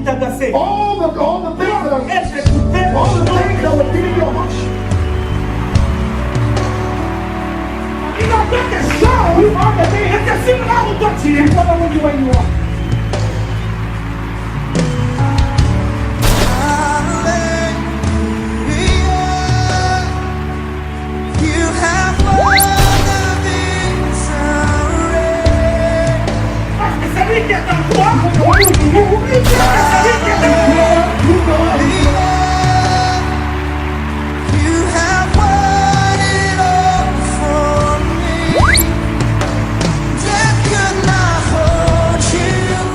qui t'agaçaient. all the things that are, Elle t'écoutait. all the things that were getting your heart. Il a fait des choses. You are the thing. Et que si là où toi tu es, It's not only where you are. parce que c'est lui qui est en toi. When you move, C'est lui qui est en toi. you know how to do it.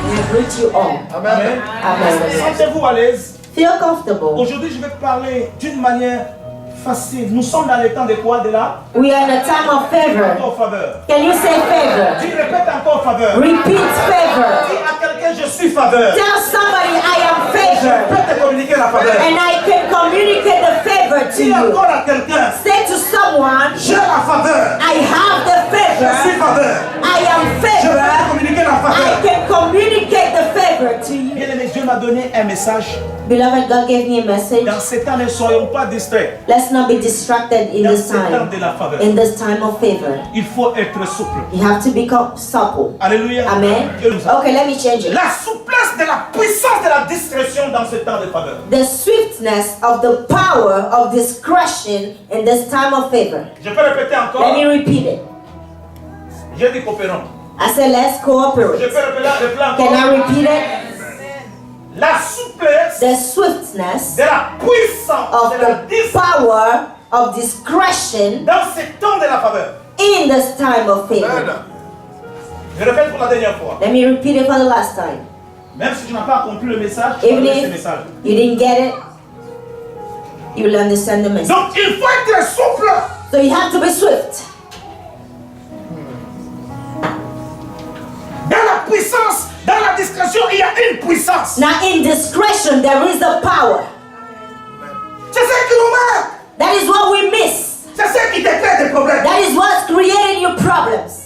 We greet you all. Amen. Amen. Sentez-vous à l'aise. Feel comfortable. Aujourd'hui, je vais te parler d'une manière facile. Nous sommes dans les temps de quoi, de là? We are in a time of favor. Encore faveur. Can you say favor? Tu répètes encore faveur. Repeat favor. Dis à quelqu'un, je suis faveur. Tell somebody I am Je favor. peux te communiquer la faveur. And I can communicate the favor to Dis you. encore à quelqu'un, Say to someone, j'ai la faveur. I have the Je suis favor. faveur. I am Je peux te favor. communiquer la I faveur. can communicate the favor to you. Bien aimé, Dieu m'a donné un message. Beloved, God gave me a message. Dans ces temps, ne soyons pas distraits. Let's not be distracted in Dans this ces temps time. de la faveur, In this time of favor. il faut être souple. You have to become supple. Alléluia. Amen. Dieu nous a- Okay, let me change it. La souplesse de la puissance de la discrétion dans ce temps de faveur. The swiftness of the power of discretion in this time of favor. Je peux répéter encore. Let me repeat it. J'ai dit coopérons. I said, let's Je cooperate. peux répéter encore. Can I repeat it? La souplesse The swiftness de la puissance of de la the discrétion power of discretion dans ce temps de la faveur. in this time of favor. Je répète pour la dernière fois. Let me repeat it for the last time. Même si tu n'as pas compris le message, tu Even vas ce if message. you didn't get it, you will understand the message. Donc il faut être souple. So you have to be swift. Dans la puissance, dans la discrétion, il y a une puissance. Now in discretion, there is a power. C'est ce qui nous manque. That is what we miss. C'est ce qui te crée des problèmes. That is what's creating your problems.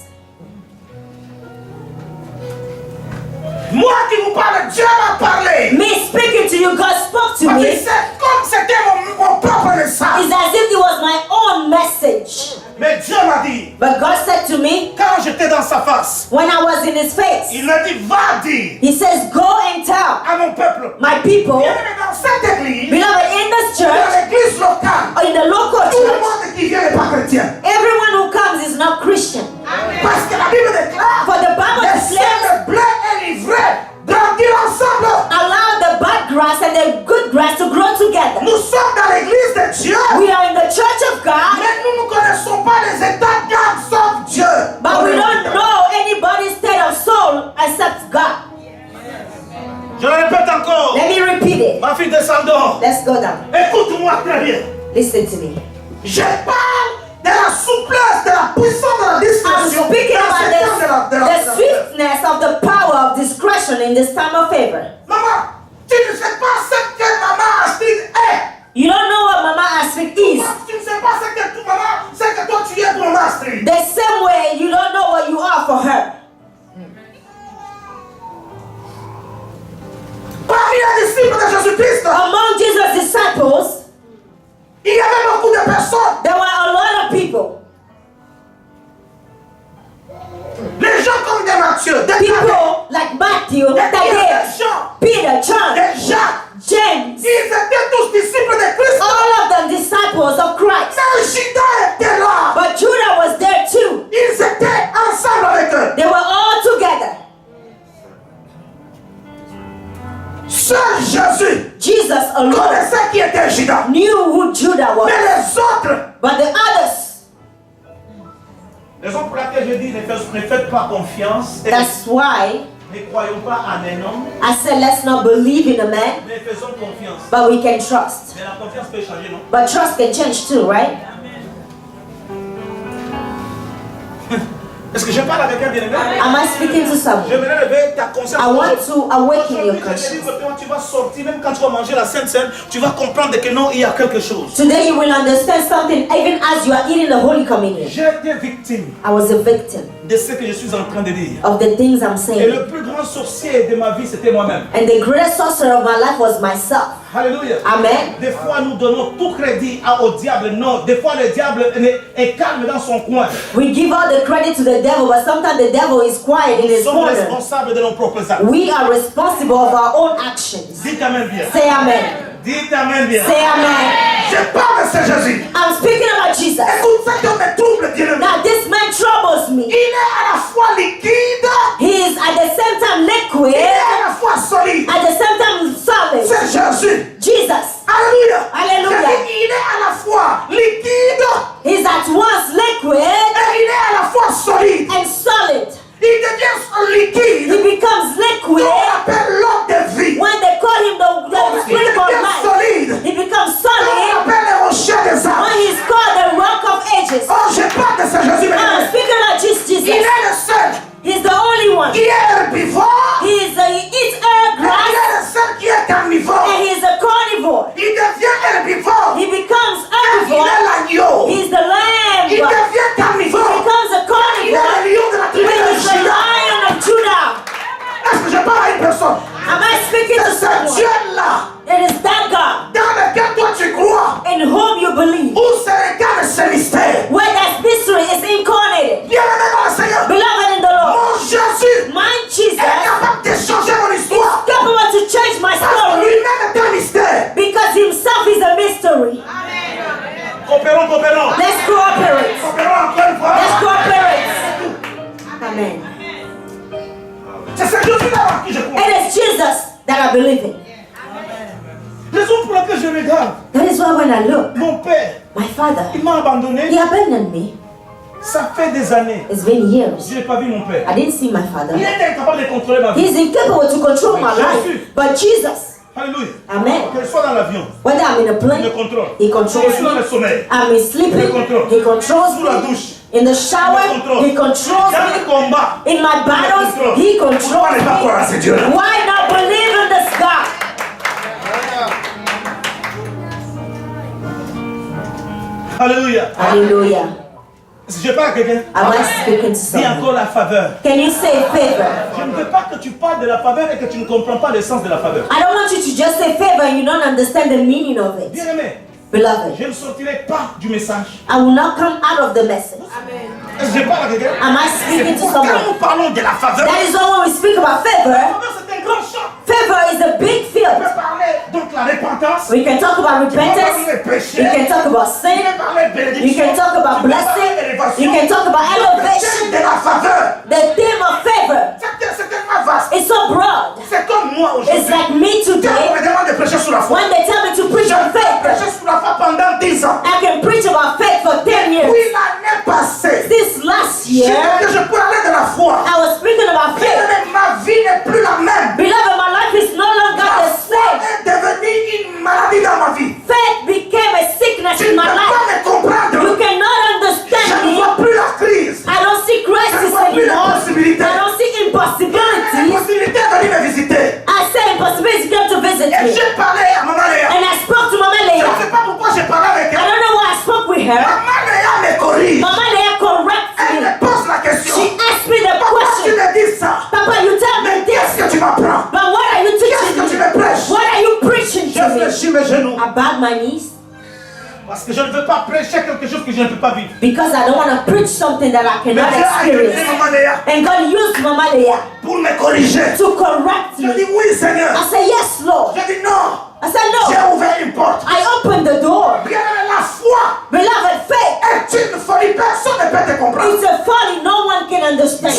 Moi qui vous parle, Dieu m'a parlé. Me speaking to you, God spoke to Parce que me. c'est comme c'était mon propre message. It's as if it was my own message. Mais Dieu m'a dit, But God said to me, quand j'étais dans sa face, when I was in his face, il m'a dit, va dire he says, go and tell à mon peuple. my people, Bien aimé, dans cette église, beloved, in this dans church, l'église locale, or in the local tout le church, monde qui vient n'est pas chrétien. everyone who comes is not Christian. Parce que la Bible déclare, For the Bible laissez declares, le blé et l'ivraie grandir ensemble. allow the bad grass and the good grass to grow together. Nous sommes dans l'église de Dieu, We are in the church of God, mais nous ne connaissons pas les états d'âme sauf Dieu. but we don't know anybody's state of soul except God. Je le répète encore. Let me repeat it. Ma fille, descendons. Let's go down. Écoute-moi très bien. Listen to me. Je parle de la souplesse, de la puissance de la I'm discrétion. speaking dans ce temps about de the swiftness of the power of discretion in this time of favor. Maman, tu ne sais pas ce que maman Astrid est. You don't know what Mama Astrid is. Tu ne sais pas ce que maman, ce que toi tu es pour maman Astrid. The same way you don't know what you are for her. Parmi les disciples de Jésus-Christ, Among Jesus' disciples, il y avait beaucoup de personnes. there were a lot of people. Les gens comme des Matthieu, des Thaddée, People like Matthew, des Pierre, des Thaddeus, Jean, Peter, John, des Jacques. James, Ils étaient tous disciples de Christ. all of them disciples of Christ. Mais Judas était là. But Judah was there too. Ils étaient ensemble avec eux. They were all together. Seul Jésus Jesus alone connaissait qui était Judas. knew who Judah was. Mais les autres, But the others, raison pour laquelle je dis ne faites pas confiance et that's why ne croyons pas en un homme, I said let's not believe in a man, mais faisons confiance. but we can trust. Mais la confiance peut changer, non? But trust can change too, right? Est-ce que je parle avec un bien-aimé? Am I speaking to someone? J'aimerais lever ta conscience. I want to awaken your Aujourd'hui, je te dis conscience. que quand tu vas sortir, même quand tu vas manger la Sainte Seine, tu vas comprendre que non, il y a quelque chose. Today you will understand something even as you are eating the Holy Communion. J'ai été victime I was a victim de ce que je suis en train de dire. of the things I'm Et saying. le plus grand sorcier de ma vie, c'était moi-même. And the greatest sorcerer of my life was myself. Alléluia. Amen. Des fois, nous donnons tout crédit au diable. Non, des fois, le diable est calme dans son coin. We give all the credit to the devil, but sometimes the devil is quiet in Nous his sommes corner. responsables de nos propres actes. We are responsible of our own actions. Dites Amen bien. Say amen. Dites Amen bien. Say amen. Je parle de ce Jésus. I'm speaking about Jesus. Écoute, cet homme me trouble, bien-aimé. Now this man troubles me. Il est à la fois liquide, He is at the same time il liquid, est à la fois solide. at the same time solid. C'est Jésus. Jesus. Alléluia. Alléluia. Je dis, il est à la fois liquide He's at once liquid et il est à la fois solide. and solid. Il devient liquide. He becomes liquid. On appelle l'homme de vie. When they call him the Il spirit of devient life, solide. he becomes On solid. appelle le rocher des When âges. he's called the rock of ages. Oh, je parle de ce Jésus, I'm bien-aimé. speaking about Jesus. Il est le seul He's the only one. qui est herbivore. He eats Et il grass est le seul qui est carnivore. and he's a carnivore. Il devient herbivore. He becomes Il est herbivore. l'agneau. He's the lamb. Il He devient carnivore. becomes a Il est carnivore. le lion de la tribu de He's the Juda. lion of Judah. Est-ce que je parle à une personne? Am I speaking to C'est ce someone? Dieu-là It is that God dans lequel toi tu crois. in whom you believe. Où se regarde ce mystère. Where that mystery is incarnated. Bien-aimé dans le Seigneur. Beloved in the Lord. Mon Jésus My Jesus est capable de changer mon histoire. capable to change my Parce que story lui-même est un mystère. because himself is a mystery. Coopérons, coopérons. Let's cooperate. Coopérons encore une fois. Let's cooperate. Amen. C'est ce Jésus-là en qui je crois. It is Jesus that I believe in. Raison pour laquelle je regarde. That is why when I look, Mon père, my father, il m'a abandonné. he abandoned me. Ça fait des années. It's been years. Je n'ai pas vu mon père. I didn't see my Il father. était incapable de contrôler ma vie. He's incapable to control my life. But Jesus, Alléluia. Amen. Que je sois dans l'avion, whether I'm in a il me plane, contrôle. he Je controls suis dans me. le sommeil. I'm sleeping, he controls Sous la me. douche, In the shower, il me contrôle. he controls Dans le me. combat, In my battles, he controls pourquoi ne pas croire à me. ce Dieu-là? Why not believe in this God? Alléluia. Hallelujah. Si je parle à quelqu'un, Am I speaking to dis someone? encore la faveur. Can you say favor? Je ne veux pas que tu parles de la faveur et que tu ne comprends pas le sens de la faveur. I don't want you to just say favor and you don't understand the meaning of it. Bien-aimé, Beloved, je ne sortirai pas du message. I will not come out of the message. Est-ce que je parle à quelqu'un? Am I C'est speaking to pourquoi someone? nous parlons de la faveur. That is why when we speak about La favor, faveur, c'est un grand champ. favor is a big On field. peut parler donc la repentance. We can talk about On peut parler repentance. péché. We can talk about On sin. peut parler You bénédiction. can talk about On peut parler blessing. élévation. You can talk about Le thème elevation. de la faveur. The theme of favor C'est tellement vaste. is so broad. C'est comme moi aujourd'hui. It's like me Quand on today. me demande de prêcher sur la foi, When they tell me to preach je on peux faith, prêcher sur la foi pendant 10 ans. I can preach about faith for 10 years. Puis l'année passée, This last j'ai dit year, que je parlais de la foi. I was speaking about faith. Mais ma vie n'est plus la même. Beloved, my life is no longer La the foi same. est devenue une maladie dans ma vie. Faith became a sickness Tu in ne peux my life. pas me comprendre. You cannot Je understand ne me. vois plus la crise. I don't see Je ne crisis vois plus la anymore. possibilité. I don't see La impossibilities. possibilité de venir me visiter. I say impossibility come to visit Et me. j'ai parlé à Maman Léa. And I spoke to Mama Je Leah. ne sais pas pourquoi j'ai parlé avec I elle. don't know why I spoke with her. Maman Léa me corrige. Mama Leah corrects Elle me. me pose la question. She asked me the Pourquoi tu question. me dis ça? Papa, you tell me Mais this. qu'est-ce que tu m'apprends? But what are you Qu'est-ce teaching que tu me? me prêches? What are you preaching Je to me? fléchis mes genoux. I bowed my knees Parce que je ne veux pas prêcher quelque chose que je ne peux pas vivre. because I don't want to preach something that I Mais cannot Dieu a utilisé experience. Maman Léa And God used Mama Leah pour me corriger. to correct Je dis me. oui Seigneur. I said, yes, Lord. Je dis non. I said, J'ai no. ouvert une porte. I opened the door. Bien la foi Beloved, faith est une folie. Personne ne peut te comprendre. is a folly no one can Dieu understand.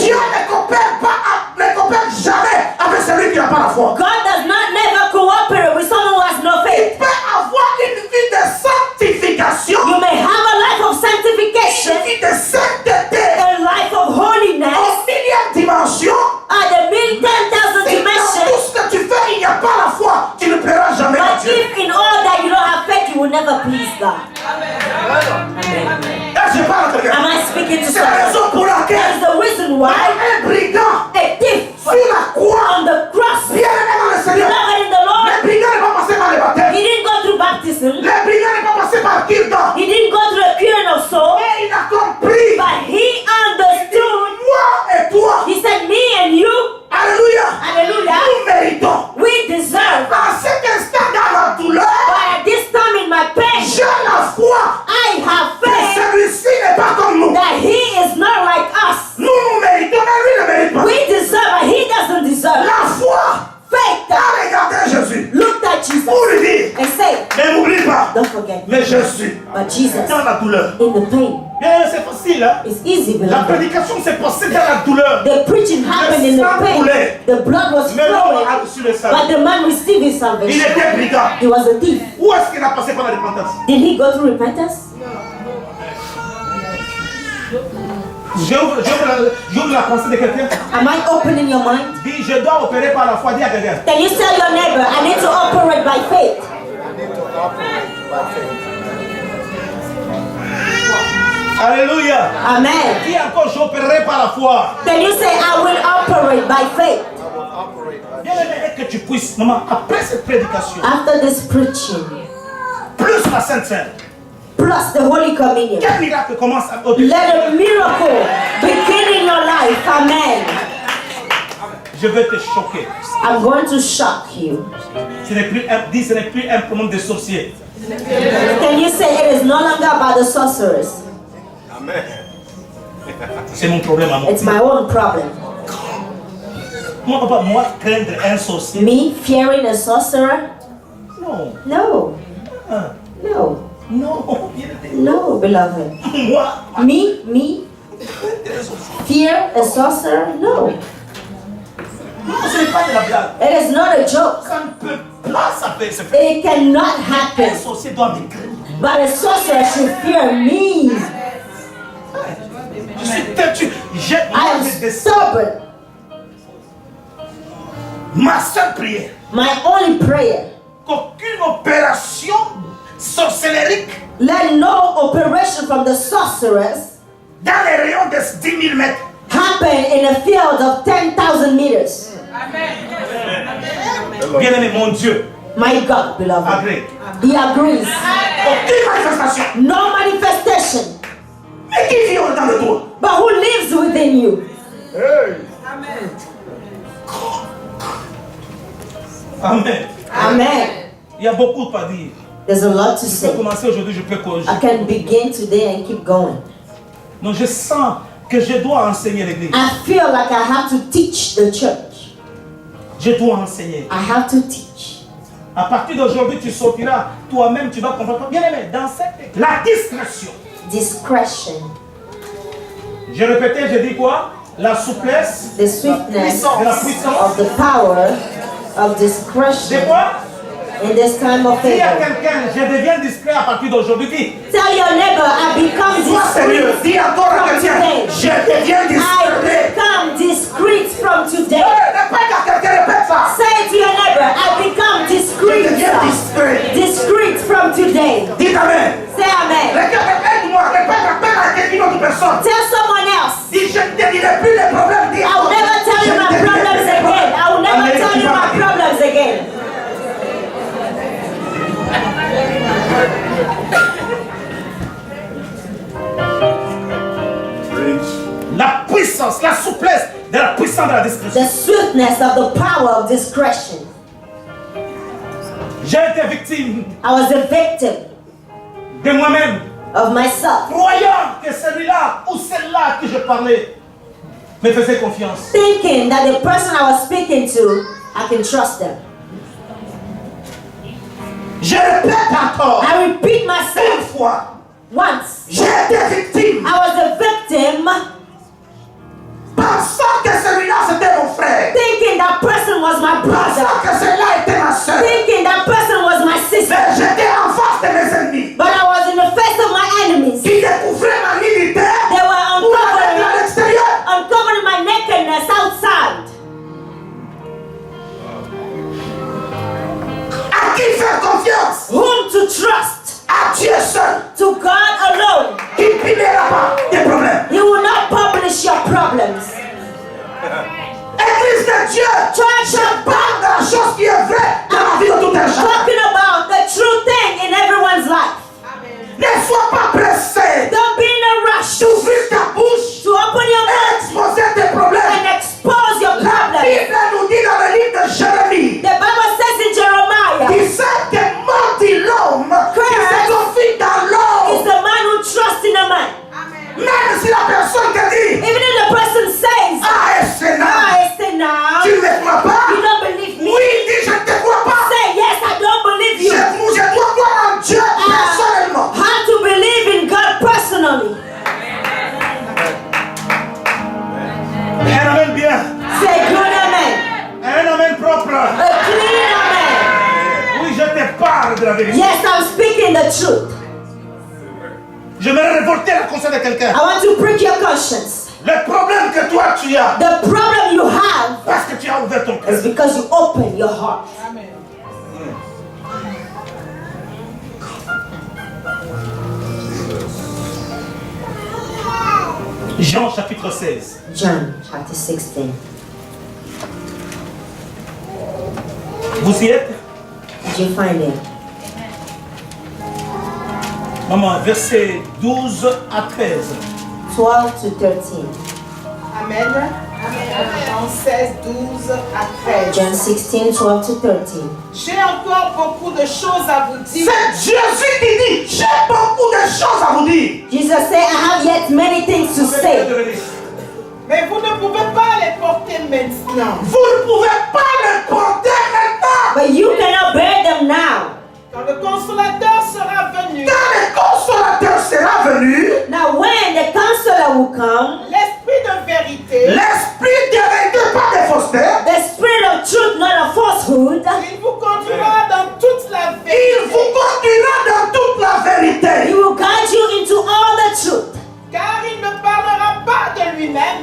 ne coopère jamais avec celui qui n'a pas la foi. God does not never cooperate with someone who has no Il faith. peut avoir une vie de sanctification, You may have a life of sanctification, une vie de sainteté a life of holiness, en millième dimension. at the 10,000 Si dans dimension. tout ce que tu fais, il n'y a pas la foi, tu ne plairas jamais à But Dieu. if in all that you don't have faith, you will never please God. have que faith celui-ci n'est pas comme nous. that he is not like us. Nous méritons, mais lui ne mérite pas. We deserve and he doesn't deserve. La foi Faith. a regardé Jésus Looked at Jesus pour lui dire, and say, mais n'oublie pas, don't forget. mais Jésus, But Jesus, dans la douleur. in the pain, Bien, c'est facile, hein? it's easy, La beloved. prédication s'est passée dans la douleur. The preaching happened in the pain. The blood was Mais l'homme flowing, a reçu le salut. but the man received his Il salvation. était brigand. He was a thief. Où est-ce qu'il a passé par la repentance? Did he go through repentance? J'ouvre la pensée de quelqu'un. Am I opening your mind? Dis, je dois opérer par la foi. Dis à quelqu'un. Can you tell your neighbor, I need to operate by faith? Alléluia. Amen. Dis encore, j'opérerai par la foi. Can you say, I will operate by faith? Bien aimé, et que tu puisses, maman, après cette prédication, After this preaching, plus la Sainte Seine, plus the Holy Communion, quel miracle commence à opérer? let a miracle begin in your life. Amen. Je vais te choquer. I'm going to shock you. Ce n'est plus un problème de sorcier. Can you say it is no longer about the sorcerers? C'est mon problème à moi. It's my own problem. Moi, papa, moi, craindre un sorcier. Me fearing a sorcerer? Non. No. Hein. No. Non. Bien aimé. No, beloved. Moi, Me fear a sorcerer? No. non, ce n'est pas de la blague. It is not a joke. Ça ne peut pas se faire. It cannot Un happen. sorcier doit me craindre. But a sorcerer should fear me. Je suis têtu. J'ai I am des stubborn. Ma seule prière, My only prayer, qu'aucune opération sorcellérique let no operation from the sorcerers dans les rayons de 10 000 mètres happen in a field of 10,000 meters. bien aimé, mon Dieu, My God, beloved. agrée. He agrees. Aucune manifestation. No manifestation, Mais qui vit au-dedans de toi? but who lives within you? Amen. Amen. Il y a beaucoup à dire. There's a lot to Je peux say. commencer aujourd'hui, je peux corriger. I can begin today and keep going. Donc je sens que je dois enseigner l'église. I feel like I have to teach the church. Je dois enseigner. I have to teach. À partir d'aujourd'hui, tu sortiras. Toi-même, tu vas comprendre. Bien aimé, dans cette... La discrétion. Discretion, Je répétais, je dis quoi? La souplesse. the swiftness De la puissance. of the power of C'est discretion quoi? in this time of Dis à favor. quelqu'un, je deviens discret à partir d'aujourd'hui. Dis, Tell your neighbor, I become sois sérieux. discreet Dis encore à from quelqu'un, today. je deviens I discret. become discreet from today. Répète à quelqu'un, répète ça. Say to your neighbor, I become Je discreet. deviens discret. Discreet from today. Dis amen. Say amen. Répète-moi, répète à quelqu'une autre personne. Tell someone else. Dis, je ne te dirai plus les problèmes. Dis, I will never tell you my problems again. I will never tell you my problems again. La puissance, la souplesse de la puissance de la discrétion. The swiftness of the power of discretion. J'ai été victime I was a victim de moi-même, of myself, croyant que celui-là ou celle-là que je parlais me faisait confiance. thinking that the person I was speaking to, I can trust them. Je répète encore, I repeat une myself fois, once. j'ai été victime, I was a victim, pensant que celui-là c'était mon frère, thinking that person was my brother, pensant que celle-là était ma soeur. thinking that person was my sister. Mais j'étais en face de mes ennemis But I was in the face of my enemies. qui découvraient ma nudité They were pour la mettre à l'extérieur. uncovering my nakedness outside. À qui faire confiance? Whom to trust? À Dieu seul, To God alone. qui ne punira pas tes problèmes. He will not heurter la conscience de quelqu'un. I want to prick your conscience. Le problème que toi tu as, The problem you have parce que tu as ouvert ton cœur. is because you open your heart. Jean chapitre 16. John chapter 16. Vous y êtes? Did you find it? Maman, verset 12 à 13. 12 to 13. Amen. Jean 16, 12 à 13. John 16, 12 to 13. J'ai encore beaucoup de choses à vous dire. C'est Jésus qui dit, j'ai beaucoup de choses à vous dire. Jesus said, I have yet many things to say. Mais vous ne pouvez pas les porter maintenant. Vous ne pouvez pas le porter maintenant. But you cannot bear them now. Quand le consolateur sera venu, Quand le consolateur sera venu, Now when the counselor will come, l'esprit de vérité, l'esprit de vérité, pas de fausseté, the spirit of truth, not of falsehood, il vous conduira dans toute la il vérité. vous conduira dans toute la he vérité. will guide you into all the truth. Car il ne parlera pas de lui-même,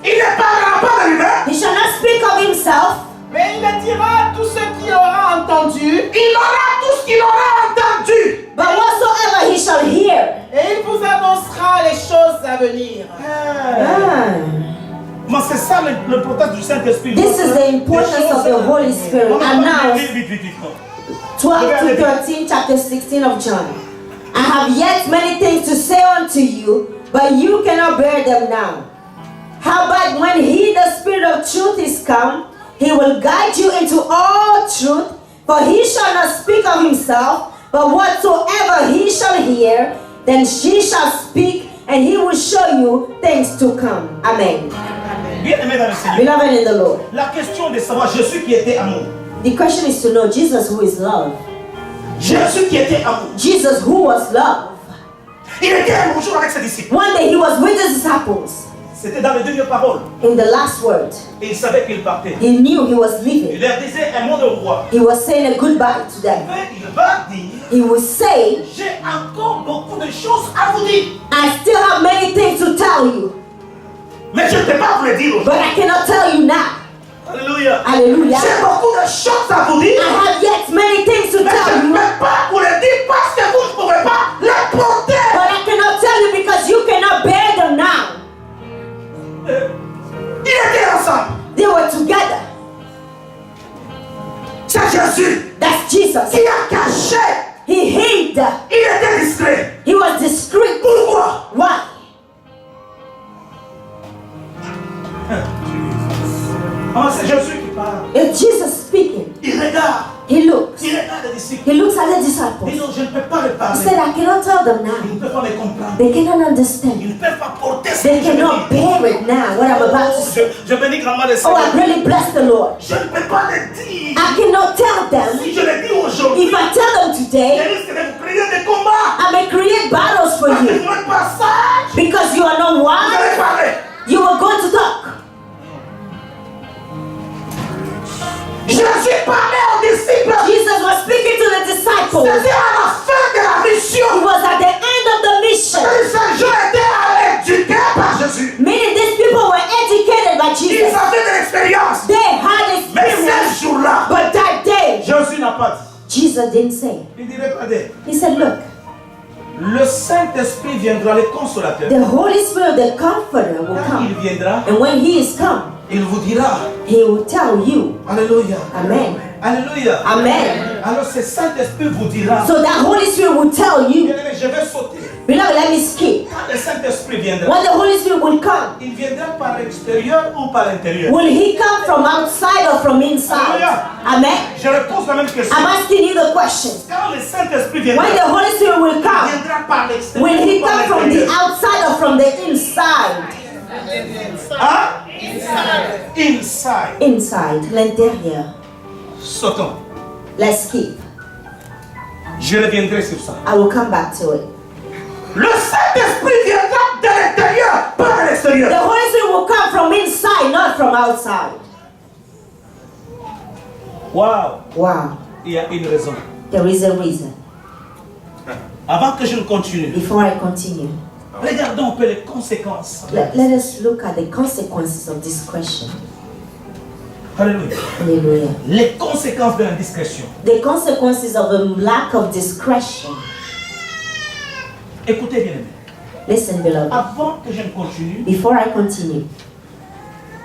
Il ne parlera pas de lui-même. He shall not speak of himself, mais il dira tout ce qu'il aura entendu, Il aura tout ce qu'il aura entendu. but whatsoever he shall hear. et il vous annoncera les choses à venir. Mais c'est ça l'importance du Saint-Esprit. This is the importance of the Holy Spirit. Announced Vite, vite, vite. 12 to 13, chapter 16 of John. I have yet many things to say unto you, but you cannot bear them now. Howbeit when he, the Spirit of truth, is come, he will guide you into all truth, for he shall not speak of himself, but whatsoever he shall hear, then she shall speak, and he will show you things to come. Amen. Bien aimé dans le Seigneur. Beloved in the Lord, La question de savoir Jésus qui était amour. the question is to know Jesus who is love. Jésus qui était amour. Jesus who was love. Il était amour toujours avec ses disciples. One day he was with his disciples. C'était dans les dernières paroles. In the last word, Et il savait qu'il partait. he knew he was Il leaving. leur disait un mot de roi. He was saying a goodbye to them. Mais il va dire, He would say, j'ai encore beaucoup de choses à vous dire. I still have many things to tell you, Mais je ne peux pas vous le dire but aujourd'hui. I cannot tell you now. Alléluia. Hallelujah. J'ai beaucoup de choses à vous dire. I have yet many things to Mais je tell ne you, peux pas vous le dire parce que vous ne pouvez pas les porter. but I cannot tell you because you cannot bear them now. Ils étaient ensemble. They were together. C'est Jésus That's Jesus. qui a caché. He hid. Il était discret. He was discreet. Pourquoi? Why? Oh, c'est Jésus qui parle. It's Jesus speaking. Il regarde. He looks. Il regarde les disciples. He looks at the Il dit disciples. non, je ne peux pas les He parler. said, I cannot tell them Ils now. ne peuvent pas les comprendre. They cannot understand. Ils ne peuvent pas porter ce They que je veux cannot dire. bear it now, what I'm about to say. Je bénis grandement le Oh, Seigneur. I really bless the Lord. Je ne peux pas le dire. I cannot tell them. Si je le dis aujourd'hui, If I tell them je today, risque de vous créer des combats. I may create battles for Parce que you. vous n'êtes pas sage. Because you are not Vous wise, allez parler. you are going to talk. Jésus parlait aux disciples. Jesus was speaking to the disciples. C'était à la fin de la He mission. was at the end of the mission. Ces gens étaient éduqués par Jésus. Meaning these people were educated by Ils Jesus. avaient de l'expérience. They had Mais experience. ce jour-là, But that day, Jésus n'a pas dit. Jesus didn't say. Il dit, regardez, He said, look, le Saint-Esprit viendra, le consolateur. the Holy Spirit, the Comforter, will Quand il come. viendra, And when He is come, il vous dira, He will tell you. Alléluia. Amen. Alléluia. Amen. Alors ce Saint-Esprit vous dira, So that Holy Spirit will tell you. bien-aimé, je vais sauter. Beloved, let me skip. Quand le Saint-Esprit viendra, When the Holy Spirit will come, il viendra par l'extérieur ou par l'intérieur. will He come from outside or from inside? Amen. Je repose la même question. I'm asking you the question. Quand le Saint-Esprit viendra, When the Holy Spirit will il come, viendra par l'extérieur will He ou par come from the l'intérieur. outside or from the inside? Hein? Inside. Inside, l'intérieur. Sautons. Let's skip. Je reviendrai sur ça. I will come back to it. Le Saint-Esprit viendra de l'intérieur, pas de The l'extérieur. Holy Spirit will come from inside, not from outside. Wow. Wow. Il y a une raison. There is a reason. Avant que je ne continue, Before I continue, Regardons un peu les conséquences. Let us look at the consequences of discretion. Alléluia. Hallelujah. Les conséquences de l'indiscrétion. The consequences of a lack of discretion. Écoutez bien, aimés. Listen, beloved. Avant que je ne continue, Before I continue,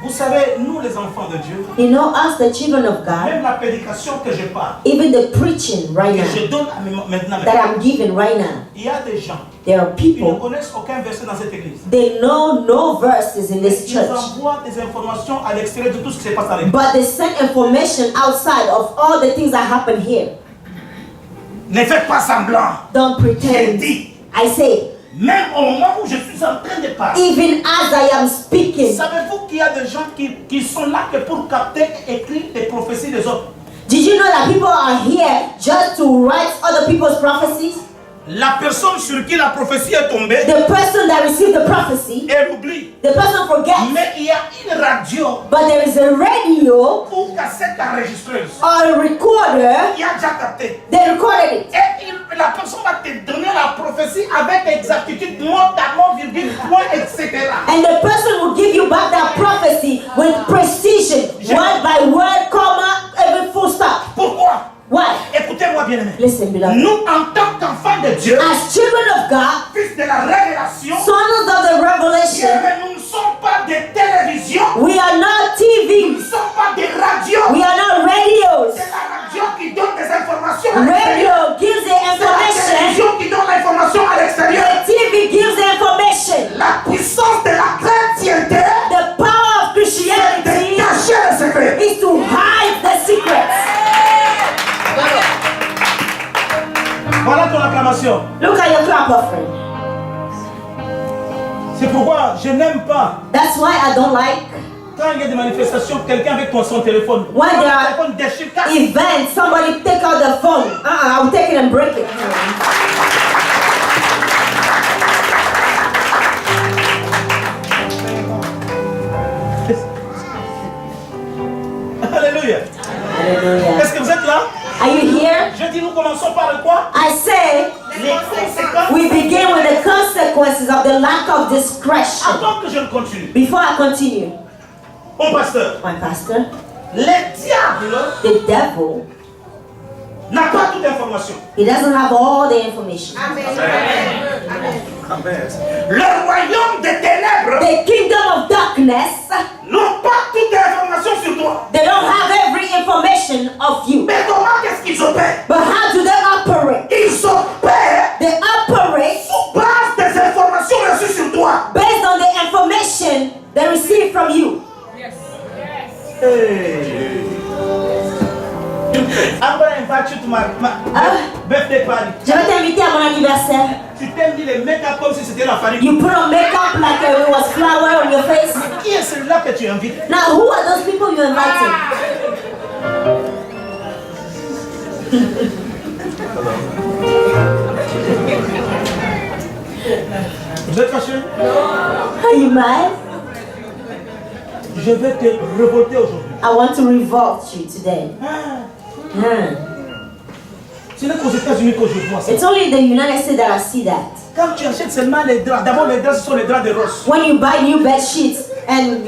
vous savez, nous les enfants de Dieu, you know, us, the children of God, même la prédication que je parle, even the preaching right que je now, donne maintenant, that I'm giving right now, il y a des gens there are qui ne people, connaissent aucun verset dans cette église. they know no verses in this Ils church, envoient des informations à l'extérieur de tout ce qui se passe à l'église. but they send information outside of all the things that happen here. Ne faites pas semblant. Don't J'ai pretend. dit, I say, même au moment où je suis en train de parler, even as I am speaking, savez-vous qu'il y a des gens qui sont là que pour capter et écrire les prophéties des autres? did you know that people are here just to write other people's prophecies? La personne sur qui la prophétie est tombée, The person that received the prophecy, elle oublie. the person forgets. Mais il y a une radio But there is a radio ou cassette enregistreuse. or a recorder, Il a déjà capté. they recorded it. Et la personne va te donner la prophétie avec exactitude, mot à mot, virgule, point, etc. And the person will give you back that prophecy with precision, word by word, comma, every full stop. Pourquoi? Why? Écoutez-moi bien aimé. Listen, beloved. Nous, en tant qu'enfants de Dieu, As children of God, fils de la révélation, sons of the revelation, nous ne sommes pas des télévisions, we are not nous ne TV, sommes pas des radios. we are not radios. C'est la radio qui donne des informations à l'extérieur. Radio gives the C'est la information, télévision qui donne l'information à l'extérieur. TV gives the information. La puissance de la chrétienté, The power of c'est de Christianity cacher les secrets. is to hide the secrets. Voilà ton acclamation. Look at your clap offering. C'est pourquoi je n'aime pas That's why I don't like quand il y a des manifestations, quelqu'un avec son téléphone. When there are téléphone déchire, casse. events, somebody take out the phone. I will take it and break it. Alléluia. Hallelujah. Est-ce que vous êtes là? Are you here? Je dis nous commençons par quoi? I say Les conséquences. we begin with the consequences of the lack of discretion. Avant que je ne continue, Before I continue, mon pasteur, my pastor, les diables the devil, n'a pas toute information. he doesn't have all the information. Le royaume des ténèbres The kingdom of darkness, n'ont pas toute information sur toi. they don't have every information of you. Mais comment est-ce qu'ils opèrent? But how do they operate? Ils opèrent They operate sous base des informations reçues sur toi. based on the information they receive from you. Hey. I'm going to invite you to my birthday party. Je vais t'inviter à mon anniversaire. Tu t'es mis les make-up comme si c'était la famille. You put on makeup like it was flour on your face. Qui est celui-là que tu invites? Now, who are those people you invited? Vous êtes fâché? Are you mad? Je vais te révolter aujourd'hui. I want to revolt you today. Ce n'est qu'aux États-Unis que je vois ça. It's only in the United States that I see that. Quand tu achètes seulement les draps, d'abord les draps, ce sont les draps de Ross. When you buy new bed sheets and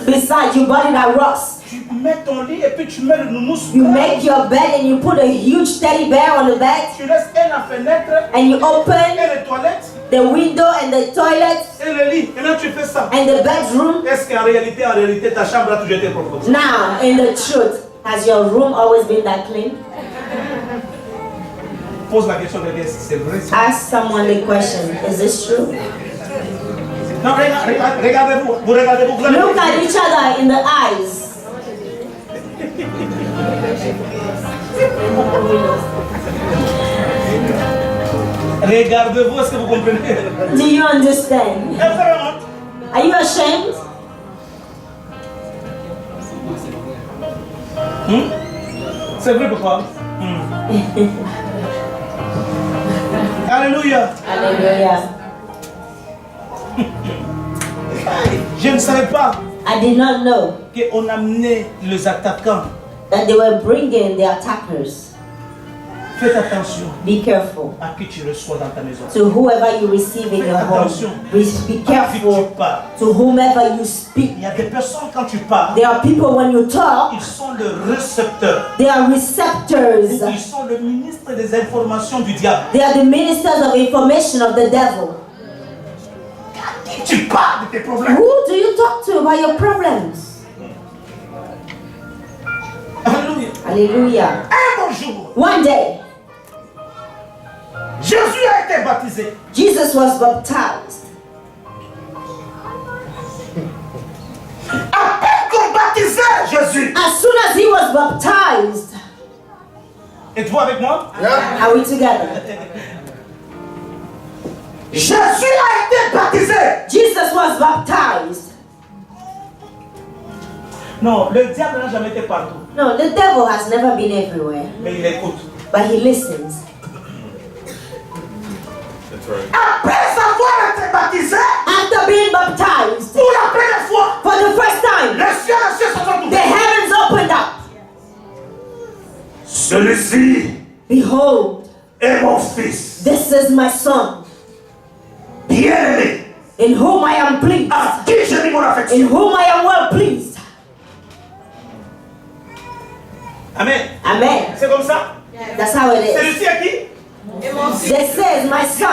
besides you buy it at Ross, Tu mets ton lit et puis tu mets le nounours. you make your bed and you put a huge teddy bear on the bed Tu laisses et la fenêtre and you open et les toilettes the window and the toilet et le lit. Et là tu fais ça. and the bedroom. Est-ce qu'en réalité, ta chambre a toujours été propre? Now, in the truth, has your room always been that clean? Pose la question de quelqu'un si c'est vrai. Ça. Ask someone the question, is this true? Non, regardez-vous. Vous regardez-vous. Vous allez Look at each other in the eyes. Regardez-vous, est-ce que vous comprenez? Do you understand? Est-ce que vous avez honte? Are you ashamed? C'est vrai pourquoi? Alléluia. Hallelujah. Je ne savais pas I did not know qu'on amenait les attaquants that they were bringing the attackers Faites attention Be careful à qui tu reçois dans ta maison. to whoever you receive in your home. Be À qui careful tu parles. to whomever you speak. Il y a des personnes quand tu parles, There are people when you talk, ils sont le récepteur. they are receptors. Ils sont le ministre des informations du diable. They are the ministers of information of the devil. À qui tu parles de tes problèmes? Who do you talk to about your problems? Alléluia. Hallelujah. Un bon jour, One day, Jésus a été baptisé. Jesus was baptized. À peine qu'on baptisait Jésus. As soon as he was baptized, Êtes-vous avec moi? are we together? Jésus a été baptisé. Jesus was baptized. Non, le diable n'a jamais été partout. No, the devil has never been everywhere, Mais il écoute. but he listens. Après avoir été baptisé, After being baptized, pour la première fois, for the first time, les cieux se sont the ouverts. heavens opened up. Celui-ci Behold, est mon fils, this is my son, bien-aimé, in whom I am pleased, à qui j'ai mis mon in affection. whom I am well pleased. Amen. Amen. C'est comme ça? That's how it is. Celui-ci à qui? This is my son,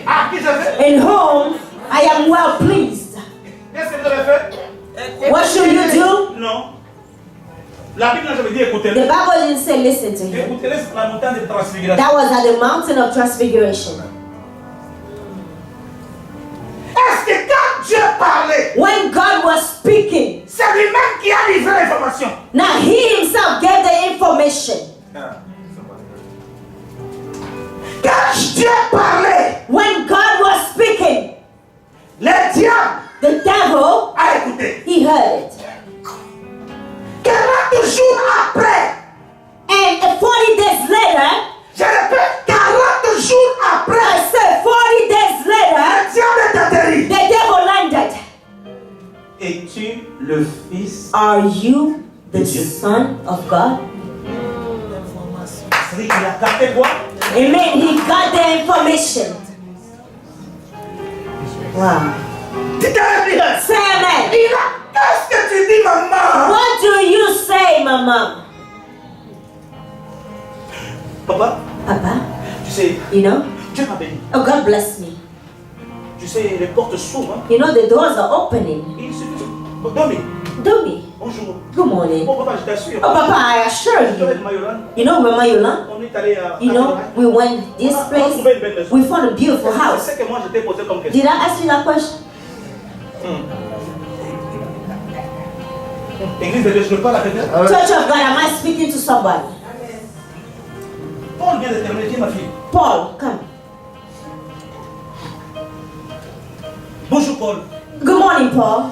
À qui j'ai fait? in whom I am well pleased. Qu'est-ce que vous avez fait? What should you do? Non. La Bible n'a jamais dit The écoutez-le. Bible didn't say listen to him. Écoutez-le sur la montagne de transfiguration. That was at the mountain of transfiguration. Est-ce que quand Dieu parlait, When God was speaking, c'est lui-même qui a livré l'information? now he himself gave the information. Quand Dieu parlait, When God was speaking, le diable the devil, a écouté. he heard it. 40 jours après, And 40 days later, je répète, 40 jours I après, said 40 days later, le diable est atterri. the devil landed. Es-tu le fils? Are you the son of God? Il a capté quoi? Amen. He got the information. Wow. Dis-toi la prière. Say amen. Il a, qu'est-ce que tu dis, maman? What do you say, Mama? Papa, Papa, tu sais, you know? Dieu m'a béni. Oh, God bless me. Tu sais, les portes s'ouvrent. Hein? You know, the doors are opening. Il suffit de... Domi, Domi, bonjour. good morning. Bon, papa, je t'assure. Oh, Papa, I assure Je suis avec you. Mayolan. You know, Mama Yola? On est allé à... You know, we went this On a place. trouvé une belle maison. We found a beautiful C'est house. ce que moi, je t'ai posé comme question. Did I ask you that question? Église de Dieu, je ne parle à quelqu'un. Church of God, am I speaking to somebody? Paul vient de terminer. Qui est ma fille? Paul, come. Bonjour, Paul. Good morning, Paul.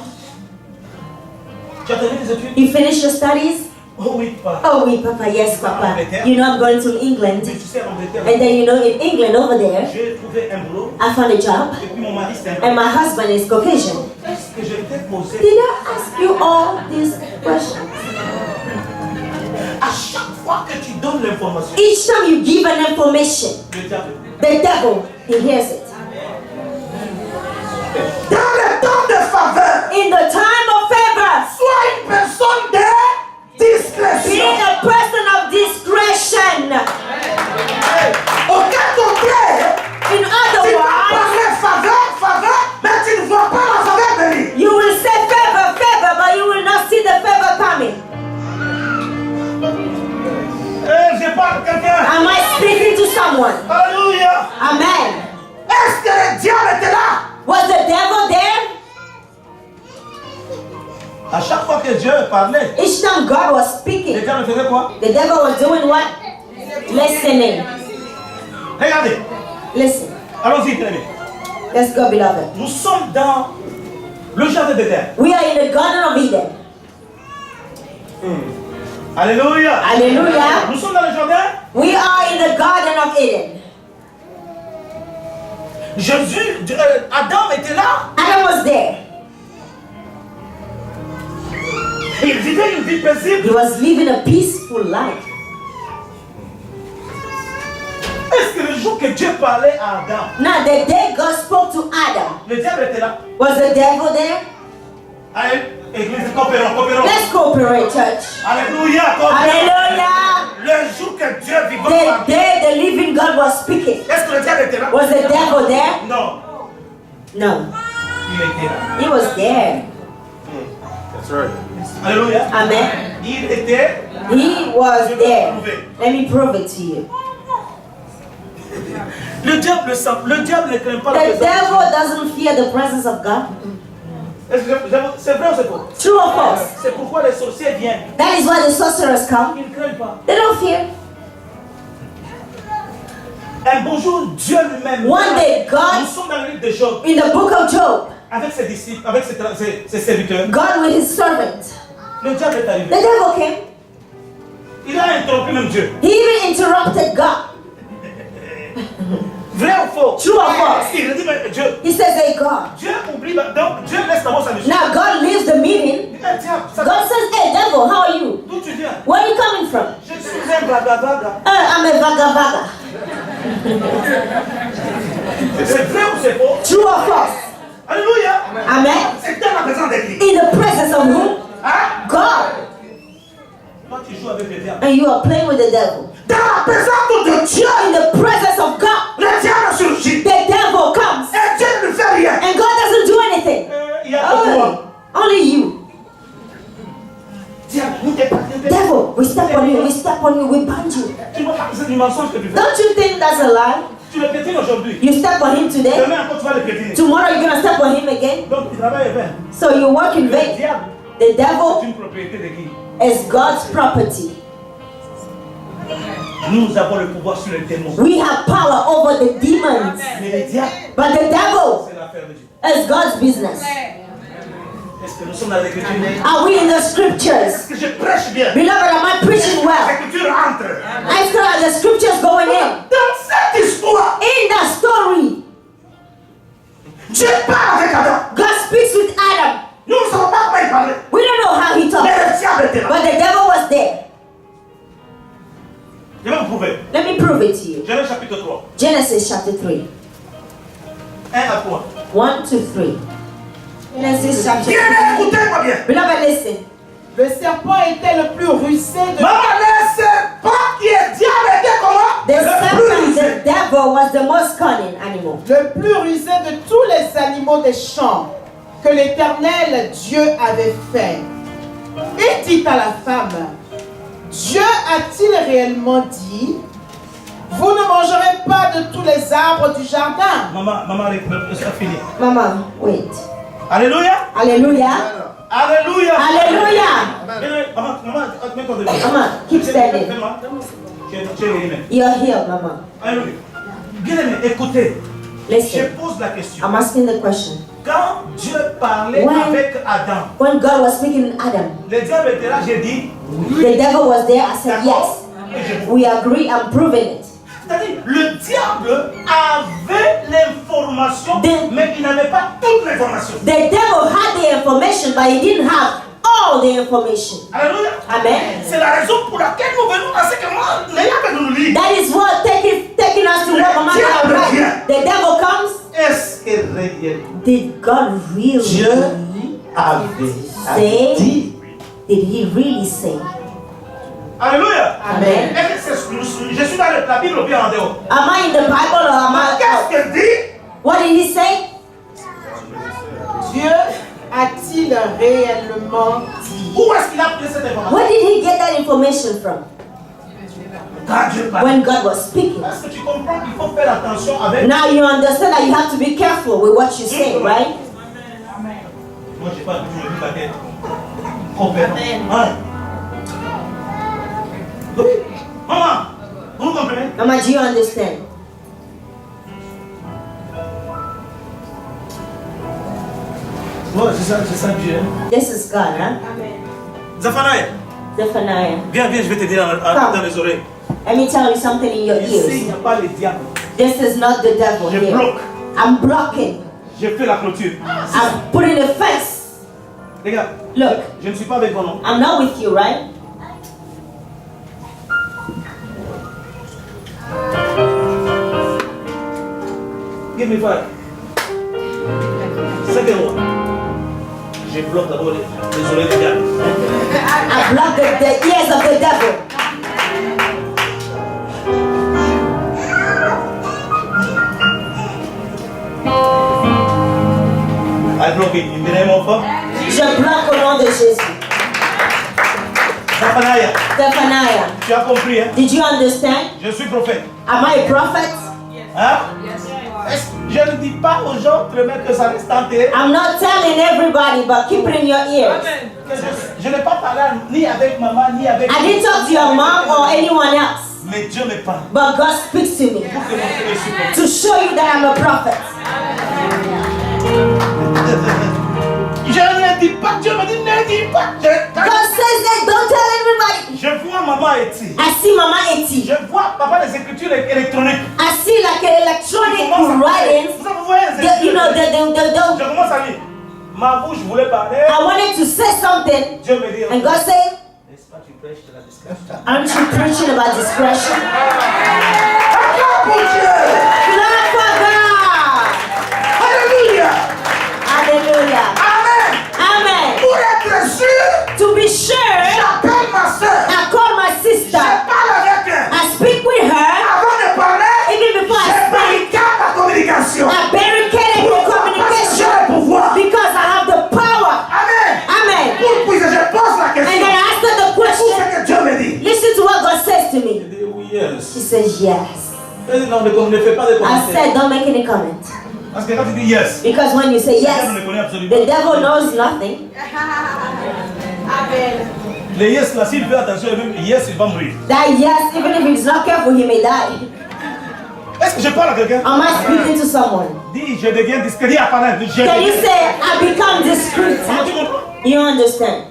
Tu as terminé tes études? You finished your studies? Oh oui, papa. Oh, oui, Papa. Yes, Papa. You know, I'm going to England. Mais tu sais, en Angleterre, And then, you know, in England over there, j'ai trouvé un boulot. I found a job. Et puis mon mari, c'est un And my husband is Caucasian. Est-ce que je t'ai posé? Did I ask you all these questions? À chaque fois que tu donnes l'information, Each time you give an information, le diable. the devil, he hears it. Dans le temps de faveur, In the time of favor, sois une personne de discrétion. being a person of discretion. Au cas contraire, In tu other vas words, parler faveur, mais tu ne vois pas la faveur venir. you will say favor, favor, but you will not see the favor coming. Je parle à quelqu'un. Am I speaking to someone? Alléluia. Amen. Est-ce que le diable était là? Was the devil there? À chaque fois que Dieu parlait, Each time God was le speaking, diable faisait quoi? the devil was doing what? Listening. Regardez. Listen. Allons-y, bien aimé. Let's go, beloved. Nous sommes dans le jardin d'Éden. We are in the Garden of Eden. Alléluia. Hallelujah. Nous sommes dans le jardin. We are in the Garden of Eden. Adam était là. Adam was there. Il vivait une vie paisible. He was living a peaceful life. jour que Dieu parlait à Adam, Now, the day God spoke to Adam, le diable était là. was the devil there? Allez, église, coopérons, coopérons. Let's cooperate, church. Alléluia, coopérons. Hallelujah. Le jour que Dieu vivant The parlait, day the living God was speaking, est-ce que le diable était là? was the devil there? Non, No, il était là. he was there. That's right. Alléluia. Amen. Il était. He was there. Let me prove it to you. Le diable ne craint pas la The présence. devil doesn't fear the presence of God. C'est vrai ou c'est faux? True or false? C'est pourquoi les sorciers viennent. That is why the sorcerers come. Ils ne craignent pas. They don't fear. Un beau jour, Dieu lui-même. One day, Nous God, sommes dans le livre de Job in the book of Job, avec ses disciples, avec ses serviteurs. God with his servant, Le diable est the arrivé. devil came. Il a interrompu même Dieu. He even interrupted God. Vrai ou faux? True or false? Il a dit, mais Dieu. He says, hey, God. Dieu oublie, donc Dieu laisse d'abord sa mission. Now, God leaves the meeting. Il dit, diable, ça God says, hey, devil, how are you? d'où tu viens? Where are you coming from? Je suis un vaga. I'm a vaga vaga. C'est vrai ou c'est faux? True or false? Alléluia. Amen. C'est dans la présence d'église. In the presence of who? Hein? God. Toi, tu joues avec le diable. And you are playing with the devil. Dans la présence de Dieu, In the presence of God, le diable surgit. the devil comes. Et Dieu ne fait rien. And God doesn't do anything. Il y a que toi. Only you. Diable, nous t'es pas. Devil, we step on you, we bind you. Tu vois pas que c'est du mensonge que tu fais. Don't you think that's a lie? Tu le piétines aujourd'hui. You step on him today, Demain encore tu vas le piétiner. tomorrow you're gonna step on him again. Donc tu travailles vain. So you work in Le vain. diable, The c'est devil une propriété de qui? is God's property. Nous avons le pouvoir sur les démons. We have power over the demons. Mais le diable, But the devil c'est l'affaire de Dieu. is God's business. Est-ce que nous sommes dans l'écriture? Are we in the scriptures? Est-ce que je prêche bien? Beloved, am I preaching well? L'écriture entre. I still have the scriptures going in. Dans cette histoire, In the story, Dieu parle avec Adam. God speaks with Adam. Nous ne savons pas comment il parlait. We don't know how he Mais talked, le diable était là. but the devil was there. Je vais vous prouver. Let me prove it to you. Genèse chapitre 3. Genesis chapter 3. 1 à 3. 1 to 3. Genesis chapter Bien, 3. écoutez-moi bien. Beloved, listen. Le serpent était le plus rusé de Maman, le serpent qui est diable était comment? The Le plus serpent, rusé. the devil, was the most cunning animal. le plus rusé de tous les animaux des champs que l'Éternel Dieu avait fait. Et dit à la femme, Dieu a-t-il réellement dit, vous ne mangerez pas de tous les arbres du jardin? Maman, ça finit. Mama, wait. Alléluia. Hallelujah. Alléluia. Hallelujah. Maman, mets ton devant. Mama, keep standing. Fais-moi. Tu es aimé. You're here, Mama. Alléluia. Bien aimé, écoutez. Je Listen. pose la question. I'm asking the question. Quand Dieu parlait When- avec Adam, When God was speaking to Adam, le diable était là, j'ai dit. the devil was there. I said, yes. Et je- We agree. I'm proving it. C'est-à-dire, le diable avait l'information, mais il n'avait pas toute l'information. The devil had the information, but he didn't have all the information. Alléluia. Amen. C'est la raison pour laquelle nous venons à ce que moi, n'ayant que nous lire. That is what taking us to what Mama Diable said, right? vient. The devil comes. Est-ce que réellement Did God really Dieu avait dit? Did he really say? Alléluia. Amen. Est-ce que je suis dans la Bible ou bien en dehors? Am I in the Bible or am I Qu'est-ce out? que dit? What did he say? Dieu a-t-il réellement dit? Où est-ce qu'il a pris cette information? Where did he get that information from? Quand Dieu parle. When God was speaking. Est-ce que tu comprends qu'il faut faire attention avec... Now you understand that you have to be careful with what you say, right? Moi, je n'ai pas toujours vu la tête. Comprenons. Hein? Oui. Maman, vous comprenez? Mama, do you understand? Oui, c'est ça Dieu. This is God, huh? Zaphanaï, Zephaniah. viens, je vais te dire dans les oreilles. Let me tell you something in your Ici, il ears. n'y a pas le diable. This is not the devil Je here. bloque. I'm blocking. Je fais la clôture. I'm putting a fence. Regarde, Look, je ne suis pas avec vous, non? I'm not with you, right? Give me 5. 5 euros. Je bloque d'abord les oreilles de diable. I block the ears of the devil. I block it in the name of Je bloque au nom de Jésus. Zephaniah. Zephaniah, Tu as compris, hein? did you understand? Je suis prophète. Am I a prophet? Hein? Je ne dis pas aux gens de mettre que ça reste en terre. I'm not telling everybody, but keep it in your ears. Je n'ai pas parlé ni avec maman, ni avec. I didn't talk to your mom or anyone else, Mais Dieu me parle. but God speaks to me Pour que mon frère supporte. to show you that I'm a prophet. Je ne dis pas, Dieu me dit, ne dis pas. God says that don't tell everybody. Je vois maman Eti. I see Mama Eti. Je vois papa les écritures électroniques. I see like an electronic writing. Vous voyez les écritures. Je commence à lire. Ma bouche voulait parler. I wanted to say something, Dieu me dit. and God said, N'est-ce pas, tu prêches de la discrétion. aren't you preaching about discretion? Acclame pour Dieu. Clap for God. Alléluia. Hallelujah. Amen. Amen. Pour être sûr, To be sure, j'appelle ma soeur. I call my Je sister. parle avec elle. I speak with her. Avant de parler, Even before I je speak, barricade la communication. I barricaded the Parce que communication j'ai le pouvoir. because I have the power. Amen. Amen. Puis je pose la And question. then I asked her the Tout question. ce que Dieu me dit. Listen to what God says to me. dit oui, yes. She says yes. Non, ne fais pas de I commentaires. said, don't make any comment. Parce que quand tu dis yes, Because when you say le diable yes, ne connaît absolument the devil knows nothing. Le yes, là, s'il fait attention, yes, il va mourir. That yes, even if he's not careful, he may die. Est-ce que je parle à quelqu'un? Am I speaking to someone? Dis, je deviens discret. Dis à parler. Can you say, I become discreet? Comment tu comprends? You understand?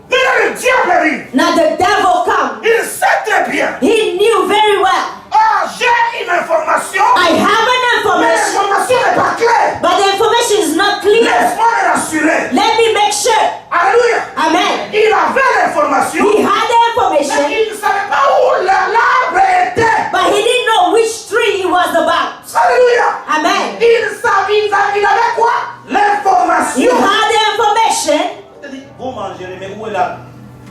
Mais là, le diable arrive. Now the devil come. Il sait très bien. He knew very well. Ah, j'ai une information. I have an Mais information, l'information n'est pas claire. but the information is not clear. Laisse-moi me rassurer. Let me make sure. Alléluia. Amen. Il avait l'information. He had the Mais information, il ne savait pas où l'arbre était. but he didn't know which tree it was about. Alléluia. Amen. Il avait quoi? You L'information. had the information, Il dit, vous mangerez, mais où est l'arbre?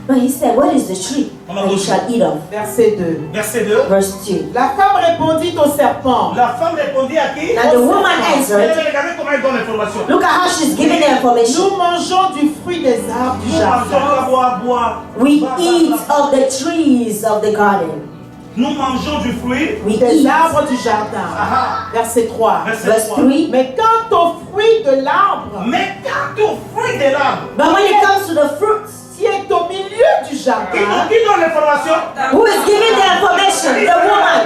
but he said, what is the tree that you shall eat of? Verset 2. Verset 2. Verse 2. La femme répondit au serpent. La femme répondit à qui? Now the woman Elle answered, avait regardé comment elle donne l'information. look at how she's giving the information. Nous mangeons du fruit des arbres du Nous mangeons jardin. à boire. We eat of the trees of the garden. Nous mangeons du fruit. We Des eat. arbres du jardin. Ah, Verset 3. verset Verse 3. 3. Mais quant au fruit de l'arbre Mais quand au fruit de l'arbre, But when it comes to the fruits, qui est au milieu du jardin, qui donne l'information? who is giving the information? The woman.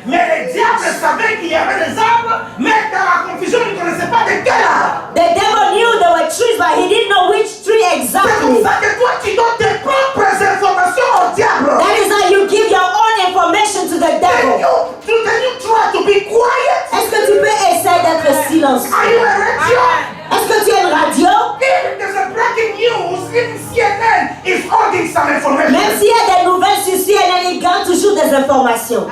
Mais le diable savait qu'il y avait des arbres, mais dans la confusion, il ne connaissait pas de quel arbre. The devil knew there were trees, but he didn't know which tree C'est comme exactly. ça que toi, tu donnes tes propres informations au diable. That is how you give your own information to the Can devil. you try to be quiet? Est-ce que tu peux essayer d'être silencieux? Are you a radio? Est-ce que tu as une radio? If there's a breaking news, if CNN is holding some information. Même s'il y a des nouvelles sur CNN, il garde toujours des informations.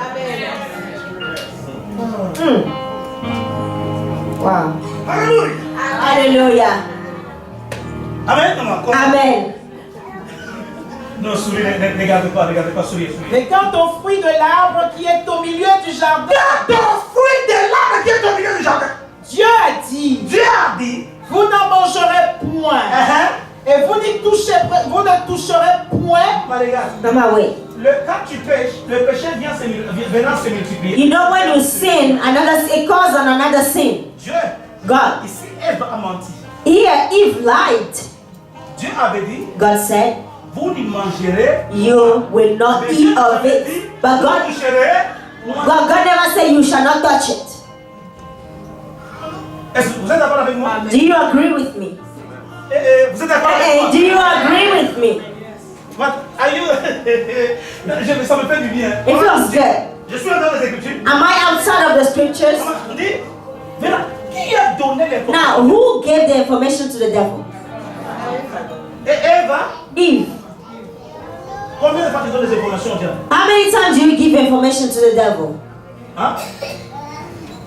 Wow. Alléluia. Alléluia. Amen. Maman, comment? Amen. Non, souris, ne regarde pas, souris. mais quant au fruit de l'arbre qui est au milieu du jardin, Quand au fruit de l'arbre qui est au milieu du jardin, Dieu a dit, Dieu a dit, vous n'en mangerez point. Et vous ne toucherez point. mais regarde, Mama, wait. quand tu pêches, le péché vient se multiplier. You know when you sin, it causes on another sin. Dieu, God. ici, Ève a menti. Here, Eve lied. Dieu avait dit, God said, vous n'y mangerez. you will not Mais Dieu eat of avait dit, it. But vous God, toucherez. God never said you shall not touch it. Est-ce que vous êtes d'accord avec moi? Do you agree with me? Vous êtes d'accord avec Hey, moi? do you agree with me? What? Are you... Ça me fait du bien. It feels good. Je suis dans les Écritures. Am I outside of the scriptures? On dit, maintenant, qui a donné l'information? Now, who gave the information to the devil? Et Eva, Eve. combien de fois tu donnes des informations au diable? How many times do you give information to the devil? Hein?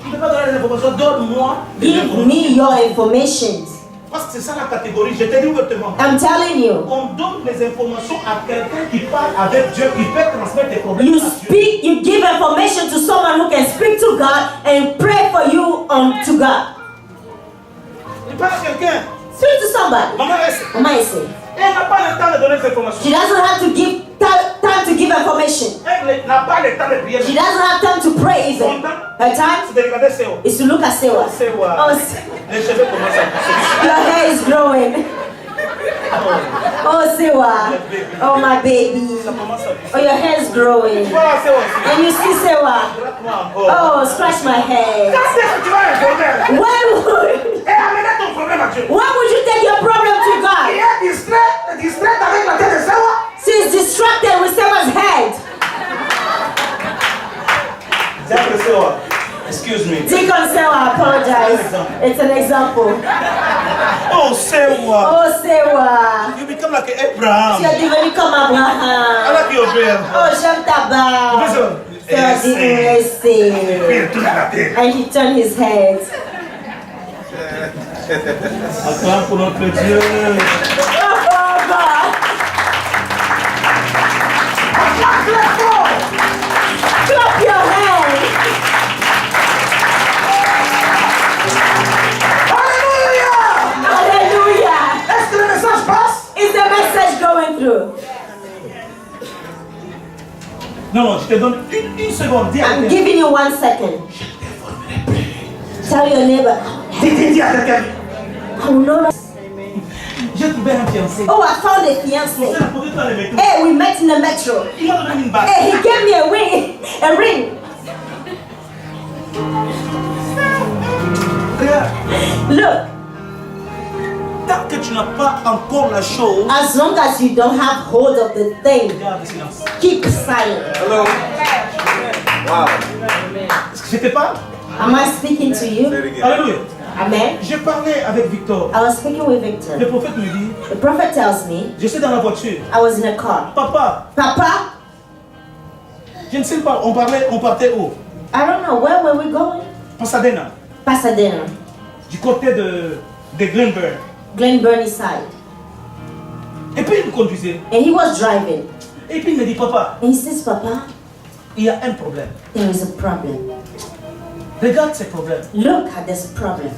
Tu ne peux pas donner les informations, donne-moi les Give informations. me your information. Parce que c'est ça la catégorie, je te dis ouvertement. I'm telling you. On donne les informations à quelqu'un qui parle avec Dieu, qui peut transmettre des problèmes You à Dieu. speak, you give information to someone who can speak to God and pray for you to God. Tu parles à quelqu'un, Speak to somebody. maman reste. Mama is saying. Elle n'a pas le temps de donner des She informations. doesn't have to give time to give information. Elle n'a pas le temps de prier. She doesn't have time to pray even. Her time C'est de regarder Séo. is to look at Sewa. Séwa. Oh, Les cheveux commencent à pousser. your hair is growing. Oh, Sewa. Oh, my baby. Ça commence à pousser. Oh, your hair is growing. Voilà Séo aussi. And you see Sewa. Gratte-moi encore. Oh, scratch my head. Quand est-ce que tu vas informer? When Et amener ton problème à Dieu. would you take your problem to Il God? est distrait avec la tête de Séwa. She's distracted with Sewa's head. Diable Séwa. Excuse me. Deacon Sewa, I apologize. It's an example. Oh Séwa. Oh, Sewa. You become like Abraham. Tu as devenu comme I Abraham. like your beard. Oh, j'aime ta barbe. Sewa dit laissez. Il tourne la tête. And he turned his head. Acclame pour notre Dieu. Oh, God. Clap your hands. Alléluia. Hallelujah. Est-ce que le message passe? Is the message going through? Non, je te donne une seconde. Dis à I'm quelqu'un. giving you 1 second. Tell your neighbor. Dis à quelqu'un. Oh no. J'ai trouvé un fiancé. Oh, I found a C'est fiancé. la première fois que je l'ai Hey, we met in the metro. Il m'a donné une bague. Hey, he gave me a ring. A ring. Regarde, Look, tant que tu n'as pas encore la chose, as long as you don't have hold of the thing, garde le silence. keep silent. Hello. Wow. Est-ce que je te parle? Am I speaking to you? Say it again. Alléluia. Amen. J'ai parlé avec Victor. I was speaking with Le Victor. prophète me dit, The prophet tells me je suis dans la voiture. I was in a car. Papa, Papa, je ne sais pas, on partait où? I don't know, where were we going? Pasadena, Pasadena, du côté de Glenburn. Glen Burnie side. Et puis il me conduisait. And he was driving. Et puis il me dit, papa, And he says, Papa, il y a un problème. there is a problem. Regarde ces problèmes. Look at this problem.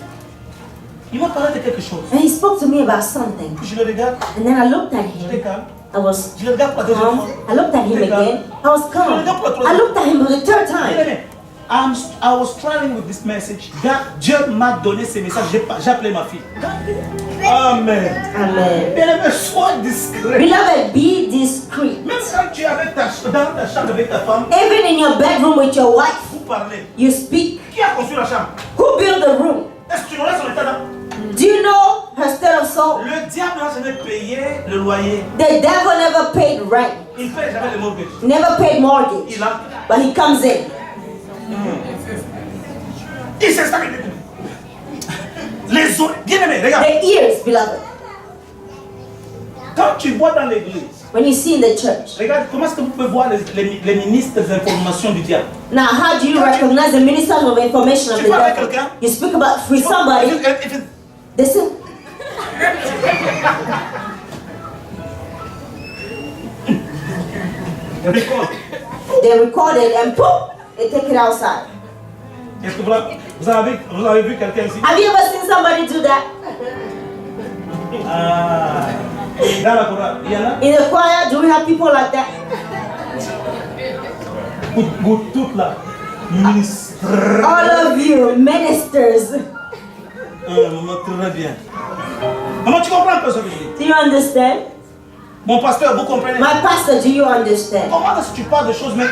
Il m'a parlé de quelque chose. And he spoke to me about something. Puis je le regarde, And then I looked at j'étais him. calme. I was Je le regarde pour la deuxième calm. fois. I looked at him again. I was calm. I looked at him for the third Bien time. aimé, I was traveling with this message. Dieu m'a donné ces messages. J'ai appelé ma fille. Amen. Amen. Bien aimé, sois discret. Beloved, be discreet. Même quand tu es avec dans ta chambre avec ta femme, Even in your bedroom with your wife, vous parlez. you speak. Qui a construit la chambre? Who built the room? Est-ce que tu connais son état là? Do you know her state of soul? Le diable n'a jamais payé le loyer. The devil never paid rent. Il ne paye jamais le mortgage. He never paid mortgage. Il a. But he comes in. Il s'installe avec les autres. Bien aimé, regarde. The ears, beloved. Quand tu vois dans l'église, When you see in the church. regarde comment est-ce que vous pouvez voir les ministres des informations du diable. Now, how do you recognize the ministers of information of Tu the parles avec devil? quelqu'un? You speak about with somebody. Listen. They record it and poof, they take it outside. Est-ce que vous avez vu quelqu'un ici? Have you ever seen somebody do that? Ah, dans la chorale, il y en a In the choir, do we have people like that? pour toute la ministre. All of you, ministers. Maman, très bien. Maman, tu comprends un peu ce que je dis? Do you understand? Mon pasteur, vous comprenez? My pastor, do you understand? Comment est-ce que tu parles de choses, mais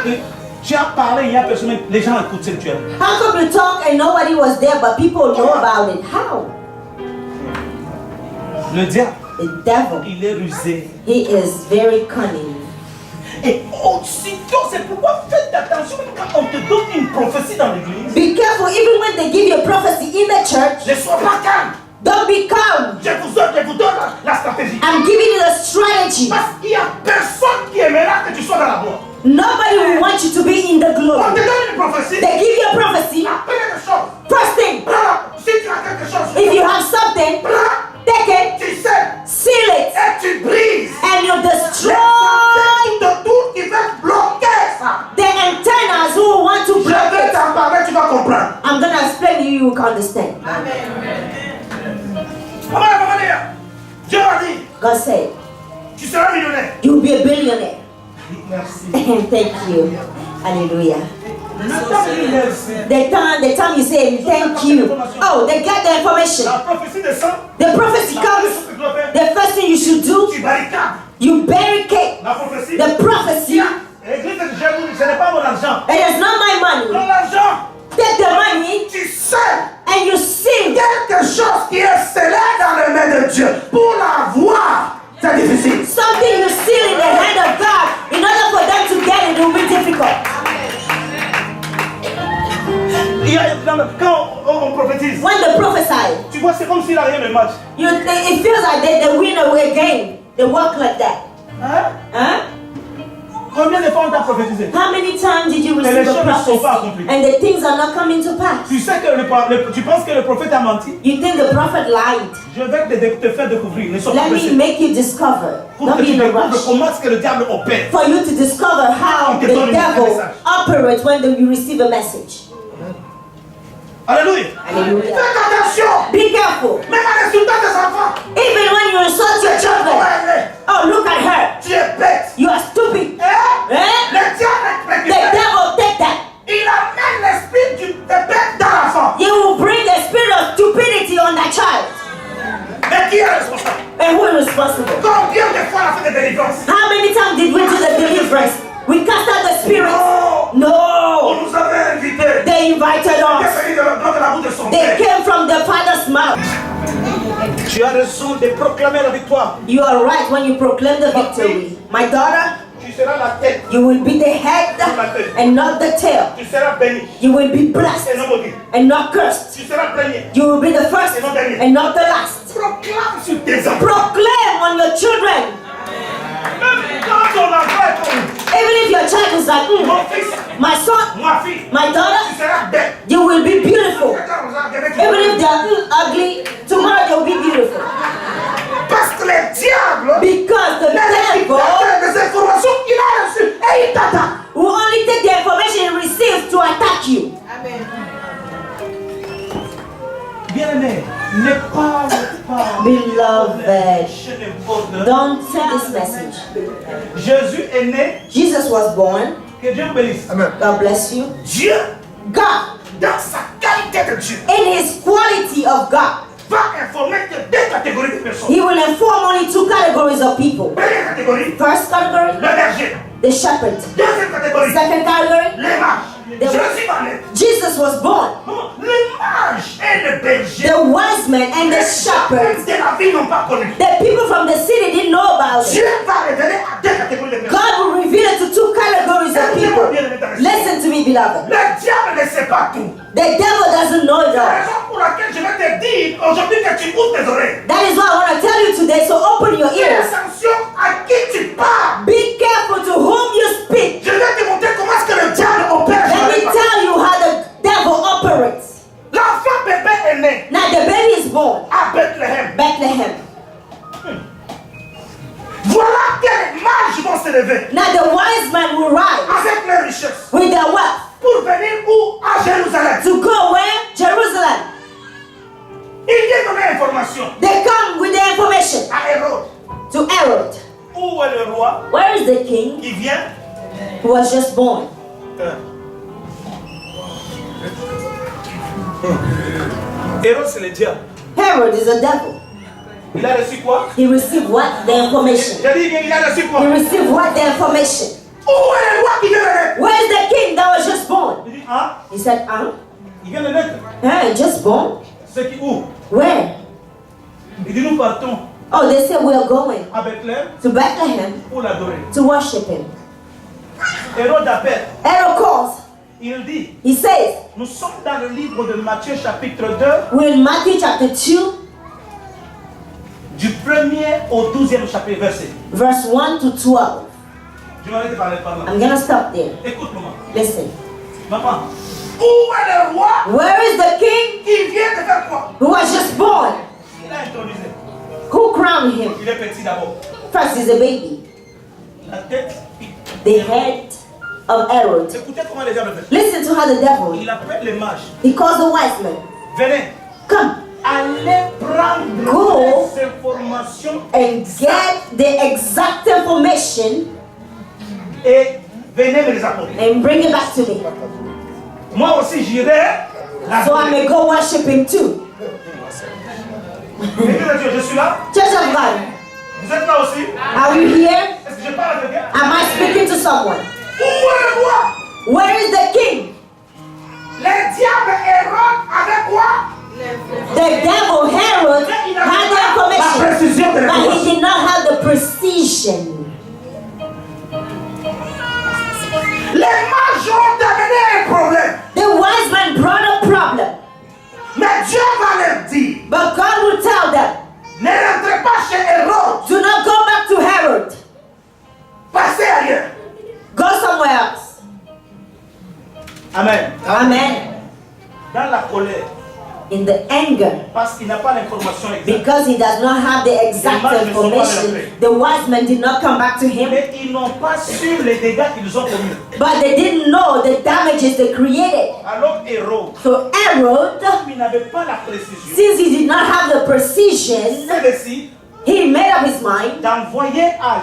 tu as parlé, il y a personne, mais les gens écoutent ce que tu as. How come you talk and nobody was there, but people know about it? How? Le diable, The devil, il est rusé. he is very cunning. Et aussitôt, c'est pourquoi faites attention quand on te donne une prophétie dans l'église. Be careful, even when they give you a prophecy in the church, Ne sois pas calme. don't be calm. Je vous donne la stratégie. I'm giving you the strategy. Parce qu'il n'y a personne qui aimera que tu sois dans la gloire. Nobody will want you to be in the On glory. te donne une prophétie. They give you a prophecy. Appelle les choses. God said, tu seras millionnaire. you will be a billionaire. Merci. Thank you. Hallelujah. Le temps qu'il merci. The time you say thank you. Oh, they get the information. La prophétie descend. The prophecy comes. The first thing you should do, Tu barricades. you barricade La prophétie. the prophecy. L'église de Jésus, ce n'est pas mon argent. It is not my money. Ton argent. Take the money Tu sais and you sing. quelque chose qui est scellé dans les mains de Dieu. Pour l'avoir, c'est difficile. Something you seal in the hand of God. In order for them to get it, it will be difficult. Quand on prophétise, When they prophesy, tu vois, c'est comme s'il n'a rien de match. it feels like they win a game. They work like that. Hein? Huh? Combien de fois on t'a prophétisé? How many times did you les receive choses a ne sont pas prophecy accomplies. and the things are not coming to pass? Tu sais que tu penses que le prophète a menti? You think the prophet lied? Je vais te faire découvrir. Ne sois pas Let me pressé. make you discover. Pour Don't que be tu in a découvres rush. comment est-ce que le diable opère. For you to discover how On te the donne un devil message. operates when you receive a message. Alléluia. Hallelujah. Faites attention. Be careful. Même à l'insultant des enfants. Even when you insult your children. Oh, look at her. Tu es bête. You are stupid. Eh? Eh? Le diable The récupère. devil take that. Il amène l'esprit de bête dans l'enfant. You will bring the spirit of stupidity on that child. Mais qui est responsable? And who is responsible? Combien de fois on a fait des délivrances? How many times did we do the deliverance? We cast out the spirits. On No. nous avait invités. They invited Il us. est venu de la bouche de son They père. came from the Father's mouth. Tu as raison de proclamer la victoire. You are right when you proclaim the victory. My daughter, Tu seras la tête. you will be the head and not the tail. Tu seras béni. You will be blessed Et non maudit. and not cursed. Tu seras premier. You will be the first and not the last. Proclame sur tes enfants. Proclaim on your children. Même quand ton enfant est comme Even if your child is like, mon fils, my son, ma fille, my tu daughter, seras bête. you will be beautiful. Even if they are ugly, tomorrow they will be beautiful. Parce que le diable Because the devil les informations qu'il a reçues et il t'attaque. will only take the information he receives to attack you. Bien-aimé, ne parle pas. Beloved, Je n'importe. don't say this message. Jésus est né. Jesus was born. Que Dieu vous bénisse. God bless you. Dieu, God, dans sa qualité de Dieu, in his quality of God, va informer que deux catégories de personnes. he will inform only two categories of people. Première catégorie, First category, le berger. the shepherd. Deuxième catégorie, Second category, les mages. Jésus va naître. Jesus was born. Les mages et les bergers The wise men and the shepherds, de la vie n'ont pas connu. the people from the city didn't know about Dieu it. va révéler à deux catégories de personnes. God will reveal it to two categories of people. Listen to me, beloved. Le diable ne sait pas tout. The devil doesn't know it C'est la all. raison pour laquelle je vais te dire aujourd'hui que tu ouvres tes oreilles. That is why I want to tell you today, so open your Fais ears. attention à qui tu parles. Be careful to whom you speak. Je vais te montrer comment est-ce que le diable opère. Let me tell you how the devil operates. L'enfant bébé est né Now the baby is born, à Bethléem. Bethlehem. Voilà que les mages vont se lever Now the wise man will rise avec les richesses with their wealth pour venir où? À Jérusalem. to go where? Jerusalem. Il vient donner l'information They come with the information à Hérode. to Herod. Où est le roi Where is the king qui vient? who was just born? Hérode, c'est le diable. Herod is a devil. Il a reçu quoi? He received what? The information. J'ai dit qu'il a reçu quoi? He received what? The information. Où est le roi qui vient de naître? Where is the king that was just born? Il dit, hein? He said, Il vient de naître. Hey, just born? C'est qui où? Where? Il dit, nous partons Oh, they said we are going à Bethléem to Bethlehem pour l'adorer. to worship him. Hérode appelle. Herod calls. Il dit, He says, nous sommes dans le livre de Matthieu chapitre 2, we're in Matthew chapter 2, du 1er au 12e chapitre verset. verse 1 to 12. Je vais arrêter de parler par là. I'm gonna stop there. Écoute, maman. Listen. Maman. Où est le roi Where is the king qui vient de faire quoi? who was just born? Il a intronisé. Who crowned him? Il est petit d'abord. First is a baby, La tête. the head of Herod. Écoutez comment les diables fait. Listen to how the devil, Il appelle les mages. he calls the wise men. Venez. Come, Allez prendre Go. les informations informations and get the exact information et venez me les apporter. and bring it back to me. Moi aussi, j'irai. So I may go worship him too. Église de Dieu, je suis là. Church of God, Vous êtes là aussi. are you here? Est-ce que je parle à quelqu'un? Am I speaking to someone? Où est le roi? Where is the king? Les diables Hérode avec quoi? The devil Herod had the La information, précision de but he l'information. did not have the precision. Les mages ont amené un problème. The wise man brought a problem, Mais Dieu va leur dire, but God will tell them, ne rentrez pas chez Hérode. do not go back to Herod. Passez ailleurs. Go somewhere else. Amen. Amen. Dans la colère, In the anger, parce qu'il n'a pas l'information exacte. because he does not have the exact information, the wise men did not come back to him, Mais ils n'ont pas su les dégâts qu'ils ont commis. but they didn't know the damages they created. Alors Hérode, So Herod, comme il n'avait pas la précision, since he did not have the precision, il décide he made up his mind d'envoyer à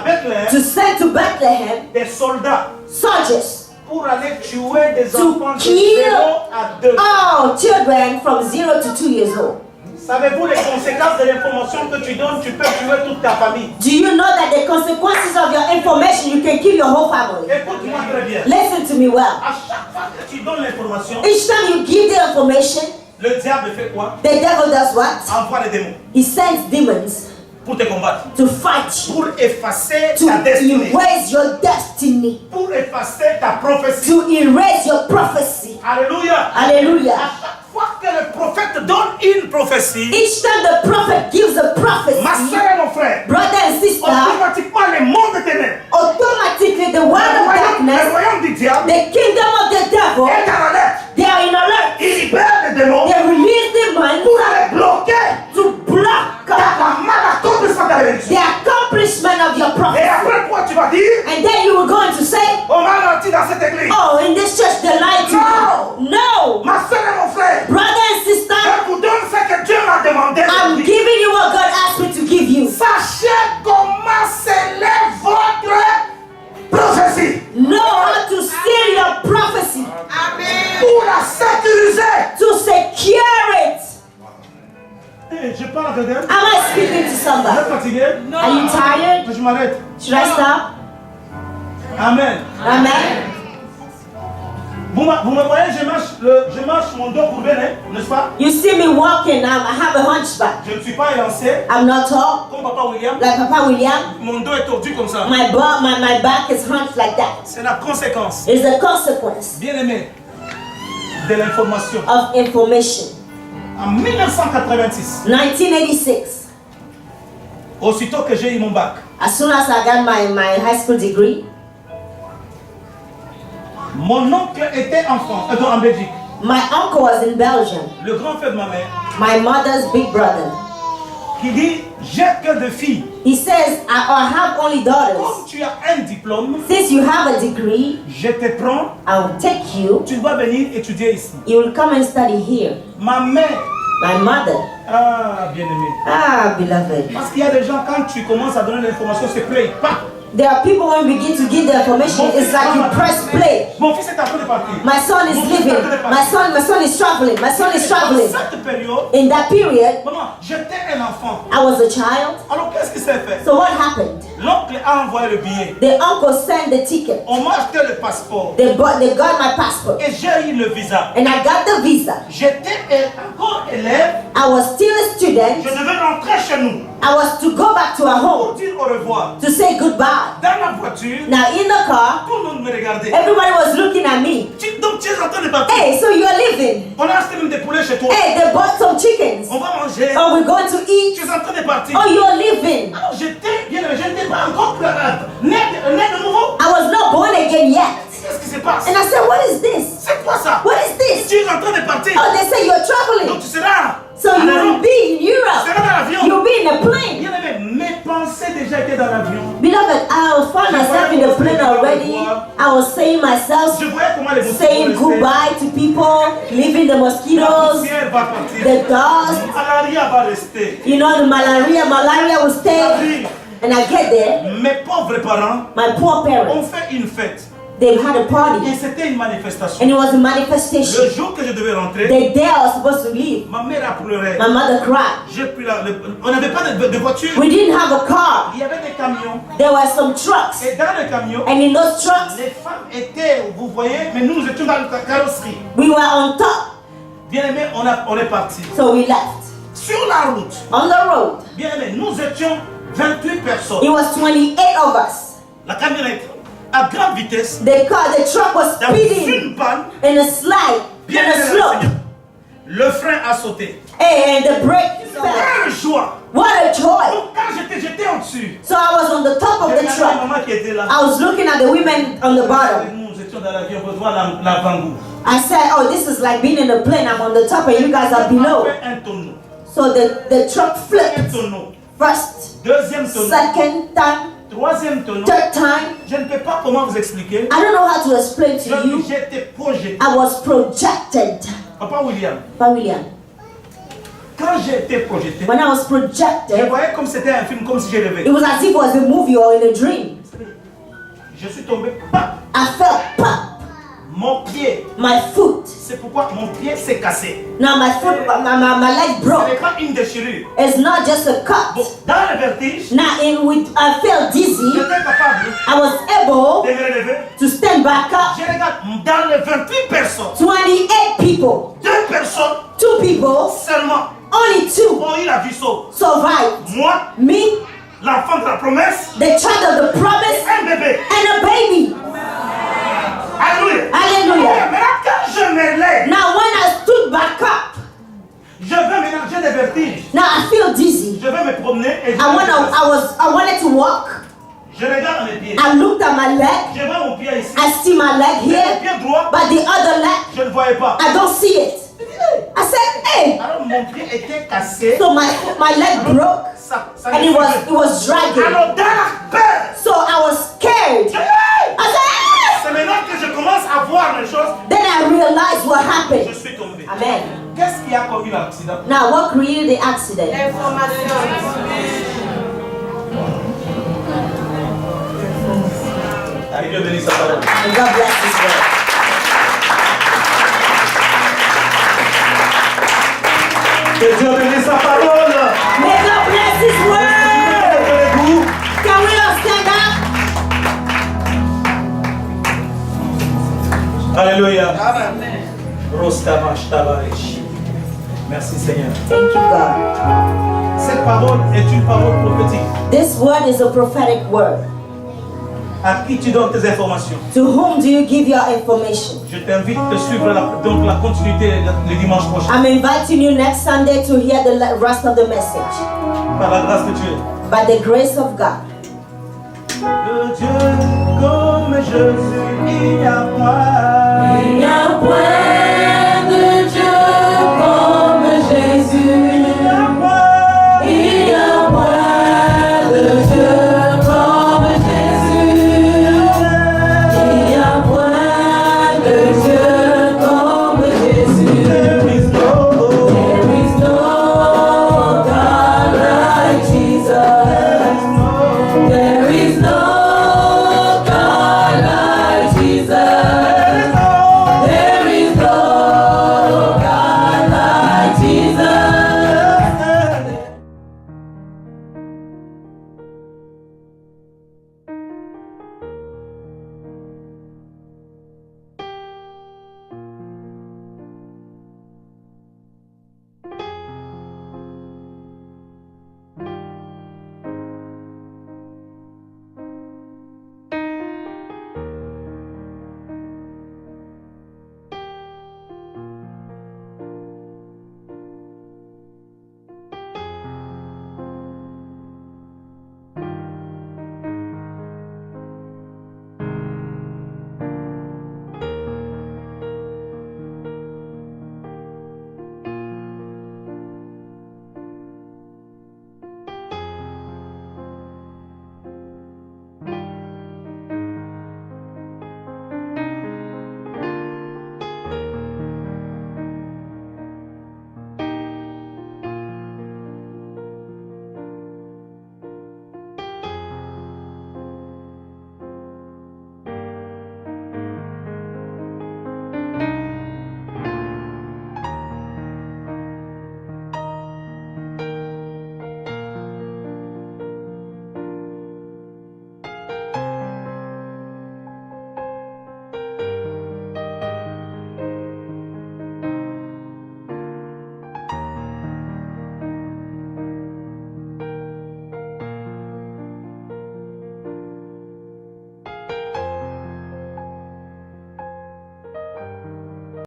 Bethléem to send to Bethlehem des soldats soldiers pour aller tuer des to enfants de kill 0 à 2. all children from 0 to 2 years old. Savez-vous les conséquences de l'information que tu donnes? Tu peux tuer toute ta famille. Do you know that the consequences of your information, you can kill your whole family? Écoute-moi très bien. Listen to me well. À chaque fois que tu donnes l'information, Each time you give the information, le diable fait quoi? the devil does what? Envoie les démons He sends demons pour te combattre, to fight you, pour effacer to ta destinée, erase your destiny, pour effacer ta prophétie. to erase your prophecy. Alléluia. À Hallelujah. chaque fois que le prophète donne une prophétie, Each time the prophet gives a ma prophecy, soeur et mon frère, brother and sister, automatiquement les mondes de ténèbres, automatically the word of le darkness, royaume du diable the kingdom of the devil, est en alerte. they are in alert. Il libère les démons They release demons pour aller bloquer to block ta mal accomplissement de la bénédiction. the accomplishment of your Et prophecy. après quoi tu vas dire, And then you were going to say, on m'a menti dans cette église. oh, in this church they lied to me. No. Ma soeur et mon frère, Brother and sister, je vous donne ce que Dieu m'a demandé. I'm de dire. giving you what God asked me to give you. Sachez comment s'élève votre prophétie Know how to seal your prophecy, pour la sécuriser. to secure it. Je parle à quelqu'un. Am I speaking to Vous êtes somebody? fatigué? Are you tired? Je m'arrête. Should I stop? Amen. Amen. Vous me voyez, je marche mon dos courbé, n'est-ce pas? You see me walking, I have a hunchback. Je ne suis pas élancé I'm not tall comme Papa William. like Papa William. Mon dos est tordu comme ça. My back is hunched like that. C'est la conséquence, It's the consequence bien aimé, de l'information. of information. En 1986, 1986, aussitôt que j'ai eu mon bac, as soon as I got my high school degree, mon oncle était en Belgique. my uncle was in Belgium, Le grand frère de ma mère, my mother's big brother. qui dit, j'ai que de filles. He says, I have only daughters. Comme tu as un diplôme, Since you have a degree, je te prends, I will take you. tu dois venir étudier ici. You will come and study here. Ma mère, My mother. bien aimé. Ah, beloved. Parce qu'il y a des gens, quand tu commences à donner l'information, c'est play. Pas. There are people when we begin to give the information, it's like you press play. Mon fils est en train de partir. My son is leaving. My son is traveling. My son is Dans traveling. cette période, In that period, maman, j'étais un enfant. I was a child. Alors qu'est-ce qui s'est fait? So what happened? L'oncle a envoyé le billet. The uncle sent the ticket. On m'a acheté le passeport. They got my passport. Et j'ai eu le visa. And I got the visa. J'étais encore élève. I was still a student. Je devais rentrer chez nous I was to go back to our pour home dire au revoir. to say goodbye. Dans la voiture, Now in the car, tout le monde me regardait. everybody was looking at me. Donc tu es en train de partir. Hey, so you're leaving. On a acheté même des poulets chez toi. Hey, they bought some chickens. On va manger. Oh, we're going to Tu eat. es en train de partir. Oh, you're leaving. Alors j'étais bien aimé, je n'étais pas encore né de nouveau. I was not born again yet. Qu'est-ce qui se passe? And I said, what is this? C'est quoi ça? What is this? Tu es en train de partir. Oh, they say you're Donc traveling. tu seras So en you will Europe. be in Tu seras Europe. dans l'avion. You'll be in a plane. Bien aimé, mes pensées déjà étaient dans l'avion. Beloved, our found myself in the plane already. I was saying myself, Je voyais comment les saying goodbye to people, leaving the La mosquitoes, poussière va partir. the dust. Malaria va rester. You know, the malaria will stay. And I get there, Mes pauvres parents my poor ont parents, fait une fête. they had a Et party. c'était une manifestation. And it was a Le manifestation. jour que je devais rentrer, The day I was supposed to leave, ma mère a pleuré. my mother cried. J'ai pris on n'avait pas de voiture. We didn't have a car. Il y avait des camions. There were some trucks. Et dans les camions, And in those trucks, les femmes étaient, vous voyez, mais nous étions dans la carrosserie. we were on top. Bien aimé, on est parti. So we left. Sur la route, On the road, bien aimé, nous étions 28 personnes. it was 28 of us. La camionnette, à grande vitesse, The truck was dans speeding une panne, in a slide, bien in a aimé, slope. Seigneur. Le frein a sauté. And the brake fell. Quelle joie! What a joy. Donc quand j'étais au-dessus, So I was on the top of j'ai the regardé la truck. maman qui était là. I was looking at the women on the bottom. Nous étions dans l'avion, on peut voir l'avant-goût. I said, oh, this is like being in a plane. I'm on the top and you guys are On below. fait un tonneau. So the truck Un flipped. tonneau. First, Deuxième tonneau. second time, Troisième tonneau. third time. Je ne sais pas comment vous expliquer. I don't know how to explain to you. J'étais projeté. I was projected Papa William, by William. quand j'ai été projeté, When I was je projected, voyais comme c'était un film, comme si j'ai rêvé. it was as if it was a movie or in a dream. Je suis tombé, paf, I felt pop, mon pied. my foot. C'est pourquoi mon pied s'est cassé. Now my foot, my leg Ce broke. n'est pas une déchirure. It's not just a cut. Donc, dans le vertige, Now I felt dizzy. j'étais capable I was able de me relever. to stand back up. Je regarde dans les 28 personnes, 28 people, 2 personnes 2 people, seulement only 2 ont eu la vie sauve. survived. Moi, Me, l'enfant de la promesse, the child of the promise, un bébé. and a baby. Alléluia. Hallelujah. Maintenant, quand je me lève, Now when I stood back up, je vais mélanger des vertiges. now I feel dizzy. Je vais me promener et I wanted to walk. je regarde mes pieds. I looked at my leg. Je vois mon pied ici. I see my leg Mais le here, pied droit, but the other leg, je ne voyais pas. I don't see it. I said, hey. Alors mon pied était cassé. So my leg broke Ça and it was dragging. Alors dans la peur, So I was scared. je- I said, hey. c'est maintenant que je commence à voir les choses. Then I realized what Je happened. suis tombé. Amen. Qu'est-ce qui a commis l'accident? Now, what created the accident? Allez, Dieu bénisse sa parole. And God bless His word. Que Dieu bénisse sa parole. May God bless His word. Levez-vous. Can we all stand up? Alléluia. Rostamash tabaresh. Merci Seigneur. Thank you, God. Cette parole est une parole prophétique. This word is a prophetic word. À qui tu donnes tes informations? To whom do you give your information? Je t'invite à suivre la continuité le dimanche prochain. I'm inviting you next Sunday to hear the rest of the message. Par la grâce de Dieu. By the grace of God. De Dieu comme Jésus, il n'y a point. Il n'y a point